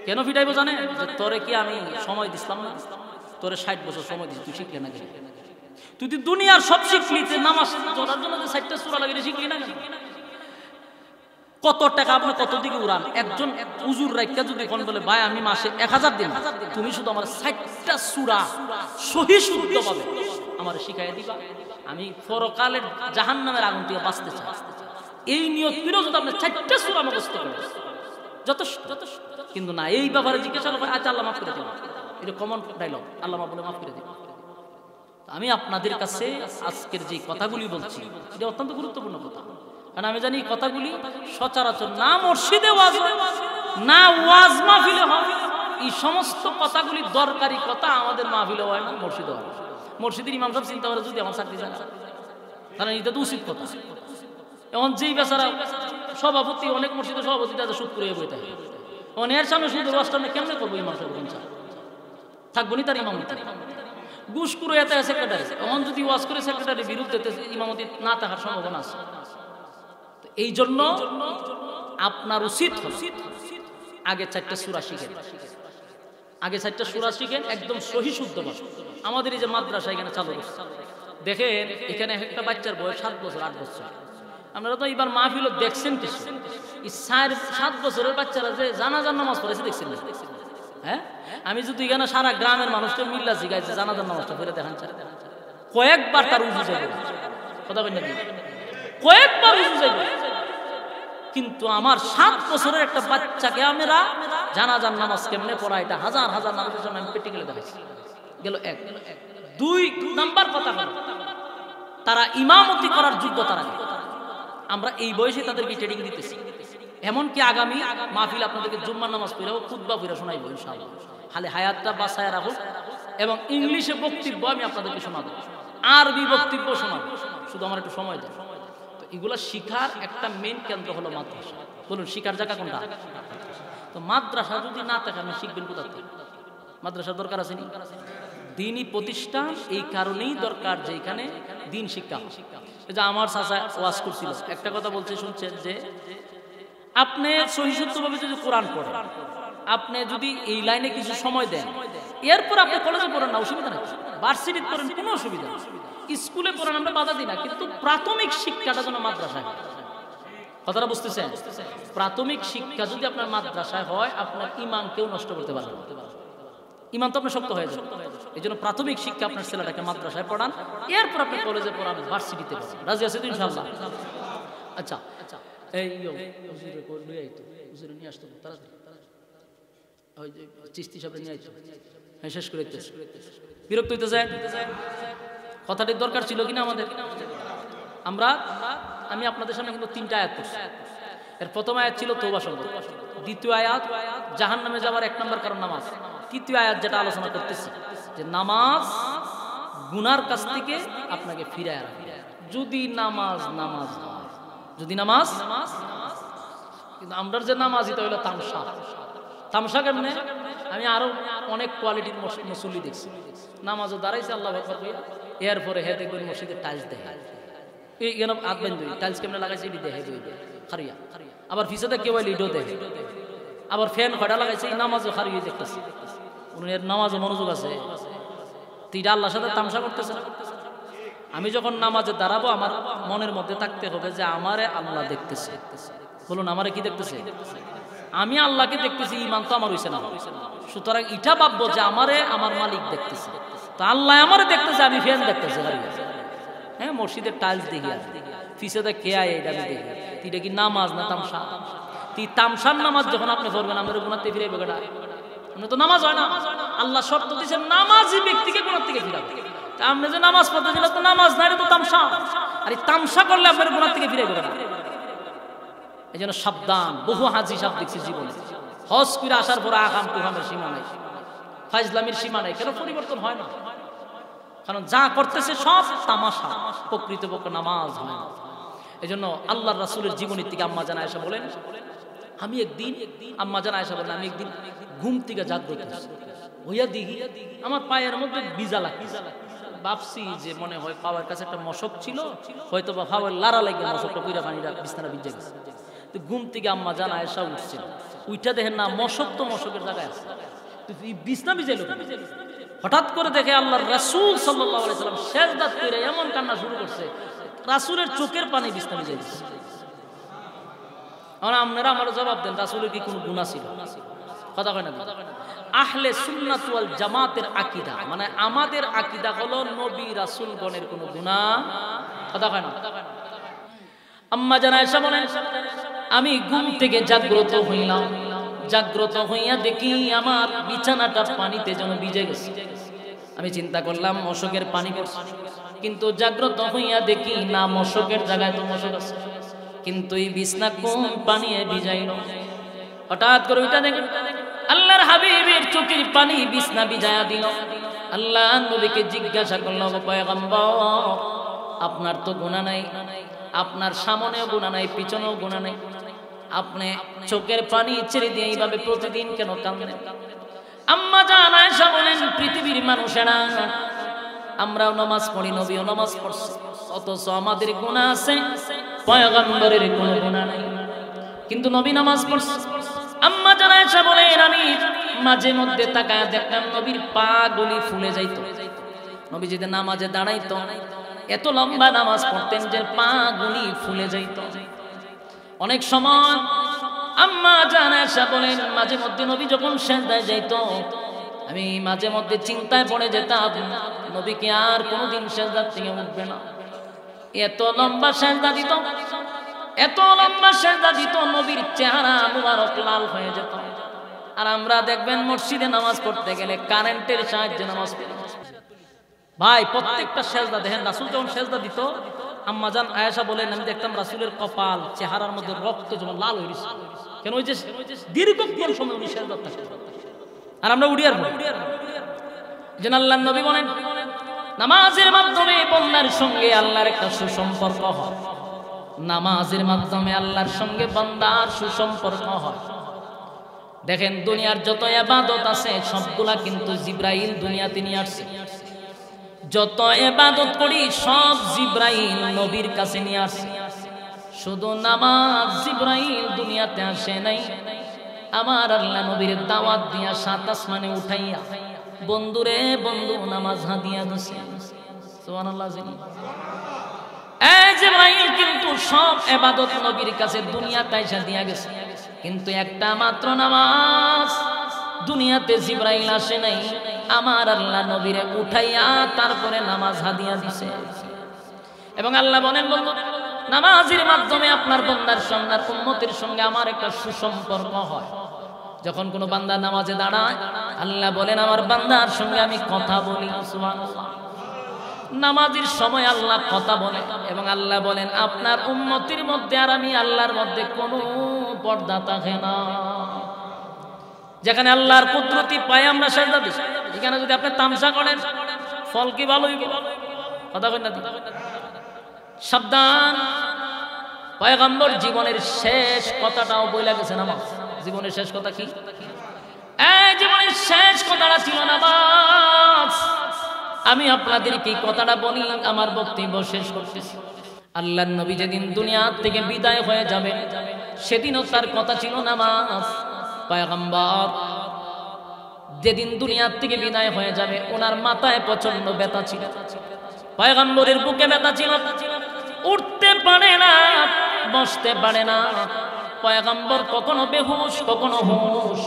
কেন ফিটাইব জানেন? যে তোরে কি আমি সময় দিছিলাম না? তোরে 60 বছর সময় দিছি, তুই শিখলি না কেন? তুই তুই দুনিয়ার সব শিখলি, নামাজ পড়ার জন্য যে 4টা সূরা লাগে শিখলি না কেন? কত টাকা আপনি কত দিকে উড়ান? একজন হুজুর রাইকা যদি কোন বলে ভাই আমি মাসে 1000 দিন, তুমি শুধু আমার 60টা সূরা সহি শুদ্ধভাবে আমার শিখাইয়া দিবা, আমি পরকালের জাহান্নামের আগুন থেকে বাঁচতে চাই। এই নিয়ত করে যদি আপনি 4টা সূরা মুখস্থ করেন যথেষ্ট। কিন্তু না, এই ব্যাপারে জিজ্ঞাসা করবে আচ্ছা আল্লাহ মাফ করে দিন, এটা কমন ডায়লগ, আল্লাহ বলে মাফ করে দিন। আমি আপনাদের কাছে আজকের যে কথাগুলি বলছি এটা অত্যন্ত গুরুত্বপূর্ণ কথা, কারণ আমি জানি কথাগুলি সচরাচর না মসজিদে ওয়াজ হয় না ওয়াজ মাহফিলে হয়, এই সমস্ত কথাগুলি দরকারি কথা আমাদের মাহফিলে হয় না, মসজিদে হয়। মসজিদের ইমাম সাহেব চিন্তা করে যদি আমার চাকরি যায়, কারণ এটা তো উচিত কথা। এখন যেই বেচারা সভাপতি, অনেক মসজিদের সভাপতি তাদের সুদ করে বই থাকে, এখন এর সামনে সুদের ওয়াজটা কেমনে করবো? ইমাম সাহেব থাকবো নি তার ইমামতি, ঘুষ করে এত সেক্রেটারি, এখন যদি ওয়াজ করে সেক্রেটারি বিরুদ্ধে ইমামতি না থাকার সম্ভাবনা আছে। এই জন্য আপনার উচিত আগে 4টা সূরা শিখেন, আগে 4টা সূরা শিখেন একদম সহি শুদ্ধভাবে। আমাদের এই যে মাদ্রাসা এখানে চালু করছে, দেখেন এখানে একটা বাচ্চার বয়স 7 বছর 8 বছর। আপনারা তো এবার মাহফিল দেখছেন কিছু, এই 7 বছরের বাচ্চারা যে জানাজার নামাজ পড়েছে দেখছেন না? হ্যাঁ, আমি যদি এখানে সারা গ্রামের মানুষকে মিল্লা জিগাইছে জানাজার নামাজটা পড়ে দেখান, কয়েকবার তার উজু যাবে, কথা বলেন না, কয়েকবার উজু যাবে। কিন্তু আমার 7 বছরের একটা বাচ্চাকে আমরা জানাজার নামাজ কেমনে পড়া, এটা হাজার হাজার মানুষের জন্য আমি প্র্যাকটিক্যালি দেখাচ্ছি। গেল 1। 2 নাম্বার কথা হলো তারা ইমামতি করার যোগ্যতা রাখে। আমরা এই বয়সে তাদেরকে ট্রেনিং দিতেছি, এমনকি আগামী মাহফিল আপনাদেরকে জুম্মার নামাজ পড়াবো, খুতবা পড়া শোনাইব ইনশাআল্লাহ। খালি হায়াতটা বাঁচায় রাখুন, এবং ইংলিশে বক্তব্য আমি আপনাদেরকে শোনাবো, আরবি বক্তব্য শোনাবো, শুধু আমার একটু সময় দেন। তো এগুলো শিখার একটা মেইন কেন্দ্র হলো মাদ্রাসা। বলুন শিখার জায়গা কোনটা? তো মাদ্রাসা যদি না থাকে আপনি শিখবেন কোথা থেকে? মাদ্রাসার দরকার আছে নি? দ্বীনি প্রতিষ্ঠান এই কারণেই দরকার যে এখানে দ্বীন শিক্ষা। এই যে আমার চাচা ওয়াজ করছিল, একটা কথা বলছে শুনছেন যে আপনি সহিষ্ণুভাবে যদি কোরআন পড়েন, আপনি যদি এই লাইনে কিছু সময় দেন, এরপর আপনি কলেজে পড়েন না, অসুবিধা নেই, ভার্সিটিতে পড়েন, কোনো অসুবিধা নেই, স্কুলে পড়েন, আমরা বাধা দিই না, কিন্তু প্রাথমিক শিক্ষাটা যেন মাদ্রাসায় হয়। কথাটা বুঝতেছেন? প্রাথমিক শিক্ষা যদি আপনার মাদ্রাসায় হয়, আপনার ঈমান কেউ নষ্ট করতে পারবে না, ঈমান তো আপনার শক্ত হয়ে যাবে। এই জন্য প্রাথমিক শিক্ষা আপনার ছেলেটাকে মাদ্রাসায় পড়ান, এরপর আপনি কলেজে পড়ান, ভার্সিটিতে পড়ান। রাজি আছে তো ইনশাআল্লাহ? আচ্ছা, এই নিয়ে আসতো তাড়াতাড়ি, ওই যে চিস্তি সাহেব নিয়ে আসতো, হ্যাঁ শেষ করে দিতেছে, বিরক্ত হইতে যায়। কথাটির দরকার ছিল কিনা আমাদের? আমি আপনাদের সামনে কিন্তু 3টা আয়াত পড়ছি। এর প্রথম আয়াত ছিল তওবা সম্পর্কে, দ্বিতীয় আয়াত জাহান্নামে যাওয়ার 1 নম্বর কারণ নামাজ, তৃতীয় আয়াত যেটা আলোচনা করতেছি যে নামাজ গুনার কাছ থেকে আপনাকে ফিরায় রাখে। যদি নামাজ হয়, যদি নামাজ, কিন্তু আমরা যে নামাজ এটা হলো তামসা কেমনে? আমি আরো অনেক কোয়ালিটির মুসল্লি দেখছি, নামাজও দাঁড়াইছে আল্লাহু আকবার কইয়া, এরপরে হে দেখবেন মসজিদে টাইলস দেয়, এই কেন হাত বেঁধে টাইলস কেমনে লাগাইছে এটি দেখে, খারিয়া, আবার পিছনে কেউ লিডো দেখে, আবার ফ্যান কয়টা লাগাইছে নামাজও খারিয়ে দেখতেছে, উনি নামাজও মনোযোগ আছে, তিনটা আল্লাহর সাথে তামসা করতেছে। আমি যখন নামাজে দাঁড়াবো আমার মনের মধ্যে থাকতে হবে যে আমারে আল্লাহ দেখতেছে। বলুন আমারে কি দেখতেছে? আমি আল্লাহকে দেখতেছি, ঈমান তো আমার হইছে না। সুতরাং এটা ভাববো যে আমারে আমার মালিক দেখতেছে, তো আল্লাহ আমারে দেখতেছে, আমি ফ্যান দেখতেছি। হ্যাঁ, মসজিদের টাইলস দেখি আর পিছনে কে আয় এটা আমি দেখি, এটা কি নামাজ না তামসা? তামসার নামাজ যখন আপনি পড়বেন আমাদের গুনাতে ফিরে বেগা, তো নামাজ হয় না। আল্লাহ শর্ত দিয়েছেন নামাজি ব্যক্তিকে গুনার থেকে ফিরাবে। আপনি যে নামাজ পড়তেছিলেন তো নামাজ না, এটা তো তামসা। আর এই তামসা করলে আপনার গুনার থেকে ফিরে বেগা। এই জন্য সাবধান। বহু হাজি সাহেব দেখছি জীবনে হজ করে আসার পরে আকাম তুহামের সীমা নাই, ফাইজলামের সীমা নাই। কেন পরিবর্তন হয় না? কারণ যা করতেছে সব তামাশা, প্রকৃতপক্ষে নামাজ হয় না। এই জন্য আল্লাহর রাসূলের জীবনীর থেকে আম্মা জান আয়েশা বলেন, আমি একদিন ঘুম থেকে জাগ্রত হইয়া দেখি আমার পায়ের মধ্যে বিজা লাগছে। ভাবছি যে মনে হয় পাওয়ার কাছে একটা মশক ছিল, হয়তো বা পাওয়ার লারা লাগে মশকটা পুরা পানিটা বিছানা ভিজে গেছে। তো ঘুম থেকে আম্মা জান আয়েশা উঠছিল, উইটা দেখেন না মশক তো মশকের জায়গায় আছে, বিছনা ভিজাইল। হঠাৎ করে দেখে আল্লাহর রাসূল সাল্লাল্লাহু আলাইহি সাল্লাম সিজদা করে এমন কান্না শুরু করছে, রাসূলের চোখের পানি বিছনা ভিজে গেছে। আপনারা আমার জবাব দেন, রাসূলের কি কোনো গুনাহ ছিল? কথা কয় না। আহলে সুন্নাত ওয়াল জামাতের আকীদা, মানে আমাদের আকীদা হলো নবী রাসূলগণের কোনো গুনাহ। কথা কয় না। আম্মা জান আয়েশা বলেন, আমি ঘুম থেকে জাগ্রত হইলাম, জাগ্রত হইয়া দেখি আমার বিছানাটা পানিতে যেন ভিজে গেছে। আমি চিন্তা করলাম মশকের পানি পড়ছে, কিন্তু জাগ্রত হইয়া দেখি না মশকের জায়গায় তো মশক আছে, কিন্তু এই বিছনা কোন পানি ভিজাইল। হঠাৎ করে ওইটা দেখেন আল্লাহর হাবিবের চোখের পানি বিছনা ভিজায়া দিল। আল্লাহ নবীকে জিজ্ঞাসা করল, পয়গম্বর আপনার তো গুনাহ নাই, আপনার সামনেও গুনাহ নাই, পিছনেও গুনাহ নাই, আপনি চোখের পানি ছেড়ে দিয়ে এইভাবে প্রতিদিন কেন কাঁদেন? আম্মা জান আয়েশা বলেন, পৃথিবীর মানুষেরা আমরাও নামাজ পড়ি, নবীও নামাজ পড়ছে, অথচ আমাদের গুনাহ আছে, পয়গম্বরের কোনো গুনাহ নাই, কিন্তু নবী নামাজ পড়ছে। আম্মা জান আয়েশা বলেন, আমি মাঝে মধ্যে তাকায় দেখতাম নবীর পা গুলি ফুলে যাইতো। নবী যদি নামাজে দাঁড়াইতো এত লম্বা নামাজ পড়তেন যে পা গুলি ফুলে যাইতো। অনেক সময় আম্মা জান আয়েশা বলেন, মাঝে মধ্যে নবী যখন সিজদায় যাইতো আমি মাঝে মধ্যে চিন্তায় পড়ে যেতাম নবীকে আর কোনোদিন সিজদা থেকে উঠবে না। এত লম্বা সিজদা দিত, এত লম্বা সিজদা দিত, নবীর চেহারা মুবারক লাল হয়ে যেত। আর আমরা দেখবেন মসজিদে নামাজ পড়তে গেলে কারেন্টের সাহায্যে নামাজ পড়ি। ভাই প্রত্যেকটা সিজদা দেখেন রাসূল যখন সিজদা দিত, আম্মা জান আয়েশা বলেন, আমি দেখতাম রাসূলের কপাল চেহারার মধ্যে রক্ত যেমন লাল হয়ে গেছে। কেন? ওই যে দীর্ঘক্ষণ সময় উনি সিজদা থাকতেন, আর আমরা উড়িয়ার যেন আল্লাহর নবী বলেন, নামাজের মাধ্যমে বান্দার সঙ্গে আল্লাহর একটা সুসম্পর্ক হয়, নামাজের মাধ্যমে আল্লাহর সঙ্গে বান্দার সুসম্পর্ক হয়। দেখেন দুনিয়ার যত ইবাদত আছে সবগুলা কিন্তু জিবরাইল দুনিয়াতে নিয়ে আসছে। যত ইবাদত করি সব জিবরাইল নবীর কাছে নিয়ে আসছে। শুধু নামাজ জিবরাইল দুনিয়াতে আসে নাই, আমার আল্লাহ নবীর দাওয়াত দিয়া সাত আসমানে উঠাইয়া বন্ধুরে বন্ধু নামাজ হাদিয়া দিছে। সুবহানাল্লাহ। এই জিবরাইল কিন্তু সব ইবাদত নবীর কাছে দুনিয়াতে আইসা দিয়া গেছে, কিন্তু একটা মাত্র নামাজ দুনিয়াতে জিবরাইল আসে নাই, আমার আল্লাহ নবীরে উঠাইয়া তারপরে নামাজ হাদিয়া দিছে। এবং আল্লাহ বলেন, বন্ধু নামাজের মাধ্যমে আপনার বান্দার সঙ্গে উম্মতের সঙ্গে আমার একটা সুসম্পর্ক হয়। যখন কোনো বান্দা নামাজে দাঁড়ায় আল্লাহ বলেন আমার বান্দার সঙ্গে আমি কথা বলি। সুবহানাল্লাহ। নামাজের সময় আল্লাহ কথা বলে এবং আল্লাহ বলেন আপনার উম্মতির মধ্যে আর আমি আল্লাহর মধ্যে কোনো পর্দা থাকে না। যেখানে আল্লাহর কুদরতি পায় আমরা সিজদা দিই, এখানে যদি আপনি তামসা করেন ফল কি ভালো হইব? কথা কই না? সাবধান। পয়গম্বর জীবনের শেষ কথাটাও বইলা গেছে নামাজ। জীবনের শেষ কথা কি? এই জীবনের শেষ কথাটা ছিল নামাজ। আমি আপনাদেরকে এই কথাটা বলি, আমার বক্তব্য শেষ করতেছি। আল্লাহর নবী যেদিন দুনিয়া থেকে বিদায় হয়ে যাবেন সেদিনও তার কথা ছিল নামাজ। পয়গম্বর যেদিন দুনিয়া থেকে বিদায় হয়ে যাবে ওনার মাথায় প্রচন্ড ব্যথা ছিল, পয়গম্বরের বুকে ব্যথা ছিল, উঠতে পারে না, বসতে পারে না। পয়গম্বর কখনো বেহুশ কখনো হুশ।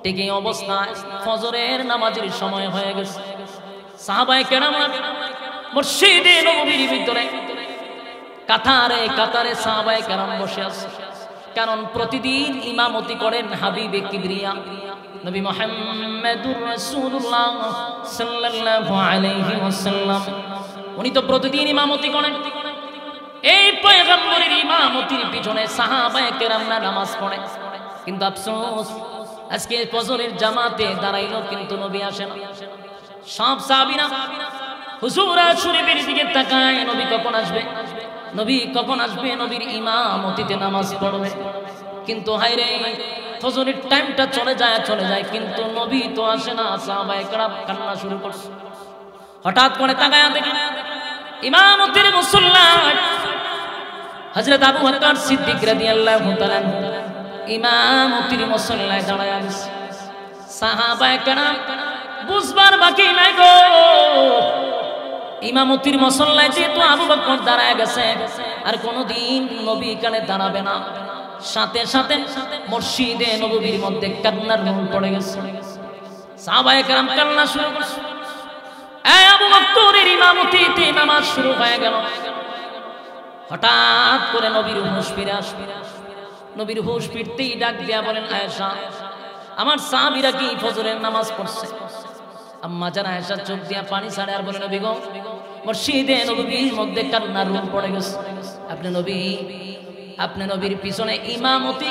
ঠিক এই অবস্থায় ফজরের নামাজের সময় হয়ে গেছে। সাহাবায়ে কেরাম মসজিদে নববীর ভিতরে কাতারে কাতারে সাহাবায়ে কেরাম বসে আছে, কারণ প্রতিদিন ইমামতি করেন হাবিবে কিবরিয়া নবী মুহাম্মদুর রাসূলুল্লাহ সাল্লাল্লাহু আলাইহি ওয়াসাল্লাম। উনি তো প্রতিদিন ইমামতি করেন। এই পয়গম্বরের ইমামতির পিছনে সাহাবায়ে কেরামরা নামাজ পড়ে, কিন্তু আফসোস আজকে ফজরের জামাতে দাঁড়াইলো কিন্তু নবী আসেন না। সব সাহাবীরা হুজুর শরীফের দিকে তাকায়, নবী কখন আসবে, নবী কখন আসবে, নবীর ইমামতিতে নামাজ পড়বে। কিন্তু হায়রে ফজরের টাইমটা চলে যায় কিন্তু নবী তো আসে না। সাহাবায়ে কেরাম কান্না শুরু করছে। হঠাৎ করে তাকায়া দেখেন ইমামতির মুসল্লায় হযরত আবু বকর সিদ্দিক রাদিয়াল্লাহু তাআলা ইমামতির মুসল্লায় দাঁড়ায় আছে। সাহাবায়ে কেরাম বুঝবার বাকি নাই গো, ইমামতির মুসল্লায় যেহেতু আবু বকর দাঁড়ায় গেছে আর কোনদিন নবী এখানে দাঁড়াবে না, সাথে সাথে মসজিদে নববীর মধ্যে কান্নার রোল পড়ে গেছে। সাহাবায়ে কেরাম কান্না শুরু করছে। এই আবু বকরের ইমামতিতে নামাজ শুরু হয়ে গেল। হঠাৎ করে নবীর হুঁশ ফিরে আসে। নবীর হুঁশ ফিরতেই ডাক দিয়া বলেন, আয়েশা আমার সাহাবীরা কি ফজরের নামাজ পড়ছে? আম্মা জান আয়েশা চোখ দিয়া পানি ছাড়ে আর বলে, নবী গো মসজিদে নববীর মধ্যে কান্নার রোল পড়ে গেছে। আপনি নবীর পিছনে ইমামতি,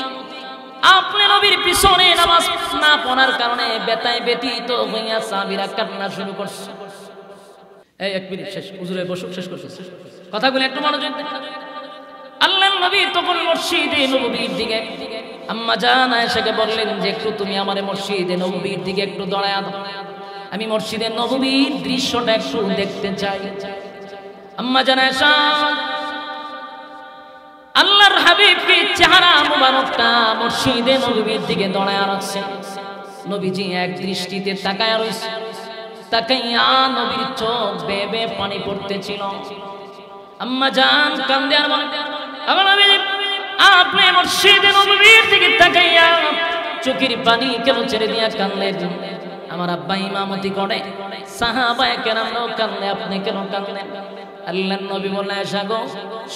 আপনি নবীর পিছনে নামাজ না পড়ার কারণে বেতায় ব্যতীত হইয়া সাহাবীরা কান্না শুরু করছে। এই এক মিনিট শেষ, হুজুরে বসুক, শেষ করছে কথাগুলো একটু মনোযোগ দেন। আল্লাহর নবী তখন মসজিদে নববীর দিকে আম্মা জান আয়েশাকে বললেন যে একটু তুমি আমারে মসজিদে নববীর দিকে একটু দাঁড়ায়া দাও, আমি মসজিদে নববীর দৃশ্যটা একটু দেখতে চাই। আম্মা জান আয়েশা আল্লাহর হাবিবকে চেহারা মুবারকটা মসজিদে নববীর দিকে দাঁড়ায়া রাখছেন। নবীজি এক দৃষ্টিতে তাকায়া রইছে, তাকাইয়া নবীর চোখ বেয়ে বেয়ে পানি পড়তেছিল। আম্মা জান কান্দে আর বলেন, আপনি মসজিদে নববীর দিকে তাকাইয়া চোখের পানি কেন ছেড়ে দিয়া কান্দলেন? আমার আব্বা ইমামতি করে, সাহাবায়ে কেরামরাও কান্দে, আপনি কেন কান্দলেন? আল্লাহর নবী বললেন, আয়েশা গো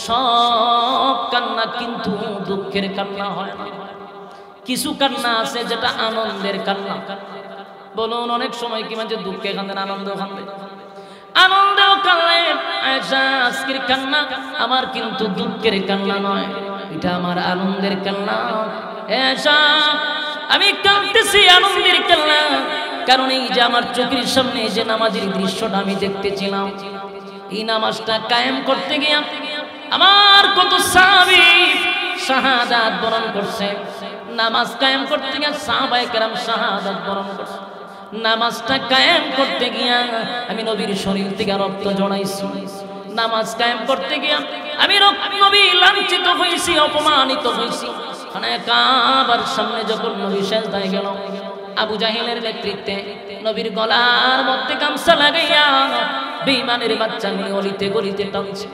সব কান্না কিন্তু দুঃখের কান্না হয় না, কিছু কান্না আছে যেটা আনন্দের কান্না। বলুন অনেক সময় কি মানে দুঃখে কান্দেন, আনন্দ কান্দেন? আনন্দেও কান্দেন। আয়েশা আজকের কান্না আমার কিন্তু দুঃখের কান্না নয়, এটা আমার আনন্দের কান্না। আয়েশা আমি কাঁদতেছি আনন্দের কান্না, কারণ এই যে আমার চোখের সামনে যে নামাজের দৃশ্যটা আমি দেখতেছিলাম, এই নামাজটা কায়েম করতে গিয়ে আমার কত সাহাবী শাহাদাত বরণ করছে। নামাজ কায়েম করতে গিয়ে সাহাবায়ে কেরাম শাহাদাত বরণ করছে। নামাজটা কায়েম করতে গিয়া আমি নবীর শরীর থেকে রক্ত জড়াইছি। নামাজ কায়েম করতে গিয়া আমি নবী লাঞ্ছিত হয়েছি, অপমানিত হয়েছি। কাবার সামনে যখন নবী সেজদায় গেল, আবু জাহেলের নেতৃত্বে নবীর গলার মধ্যে গামছা লাগাইয়া বেঈমানের বাচ্চা নিয়ে অলিতে গলিতে টানছে।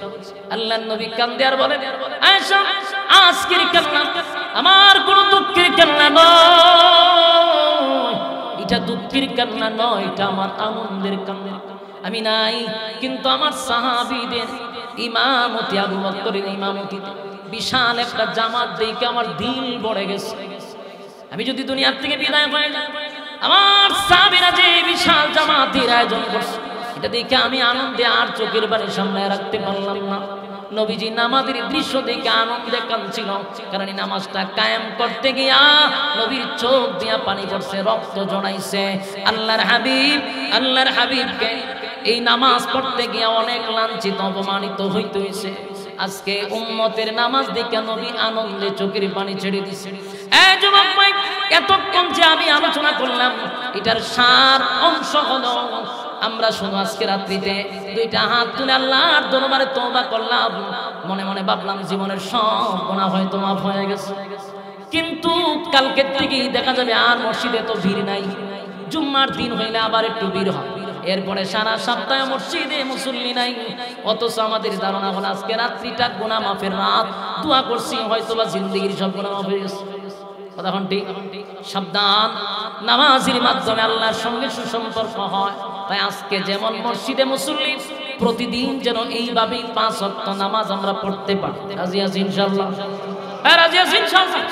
আল্লাহর নবী কান্দে আর বলেন, আয়েশা আজকের কান্না আমার কোনো দুঃখের কান্না নয়, এটা দুঃখের কান্না নয়, এটা আমার আনন্দের কান্না। আমি নাই কিন্তু আমার সাহাবীদের ইমামতি, আবু বকরের ইমামতিতে বিশাল একটা জামাত দেখে আমার দিল ভরে গেছে। আমি যদি দুনিয়ার থেকে বিদায় হয়ে যাই, আমার সাহাবীরা যে বিশাল জামাতের আয়োজন করছে, এটা দেখে আমি আনন্দে আর চোখের বাড়ি সামনে রাখতে পারলাম না। নবীজি নামাজের দৃশ্য দেখে আনন্দে কাঁদছিল, কারণ এই নামাজটা কায়েম করতে গিয়া নবীর চোখ দিয়া পানি পড়ছে, রক্ত জড়াইছে। আল্লাহর হাবিবকে এই নামাজ পড়তে গিয়া অনেক লাঞ্ছিত অপমানিত হইতে হইছে। আজকে উম্মতের নামাজ দেখে নবী আনন্দে চোখের পানি ছেড়ে দিছে। এই যুবক ভাই, এতক্ষণ যে আমি আলোচনা করলাম এটার সার অংশ হলো আমরা শুধু আজকে রাত্রিতে দুইটা হাত তুলে আল্লাহর দরবারে তওবা করলাম, মনে মনে ভাবলাম জীবনের সব গুনাহ হয়তো মাফ হয়ে গেছে, কিন্তু কালকের থেকেই দেখা যাবে আর মসজিদে তো ভিড় নাই, জুম্মার দিন হইলে আবার একটু ভিড় হয়, এরপরে সারা সপ্তাহে মসজিদে মুসল্লি নাই। অথচ আমাদের ধারণা হলো আজকে রাত্রিটা গুনাহ মাফের রাত, দোয়া করছি হয়তোবা জিন্দেগির সব গুনাহ মাফ হয়ে গেছে। কথা ঠিক? সাবধান, নামাজের মাধ্যমে আল্লাহর সঙ্গে সুসম্পর্ক হয়। তাই আজকে যেমন মসজিদে মুসল্লি, প্রতিদিন যেন এইভাবে 5 ওয়াক্ত নামাজ আমরা পড়তে পারি। রাজি আছি ইনশাআল্লাহ? রাজি আছি ইনশাআল্লাহ?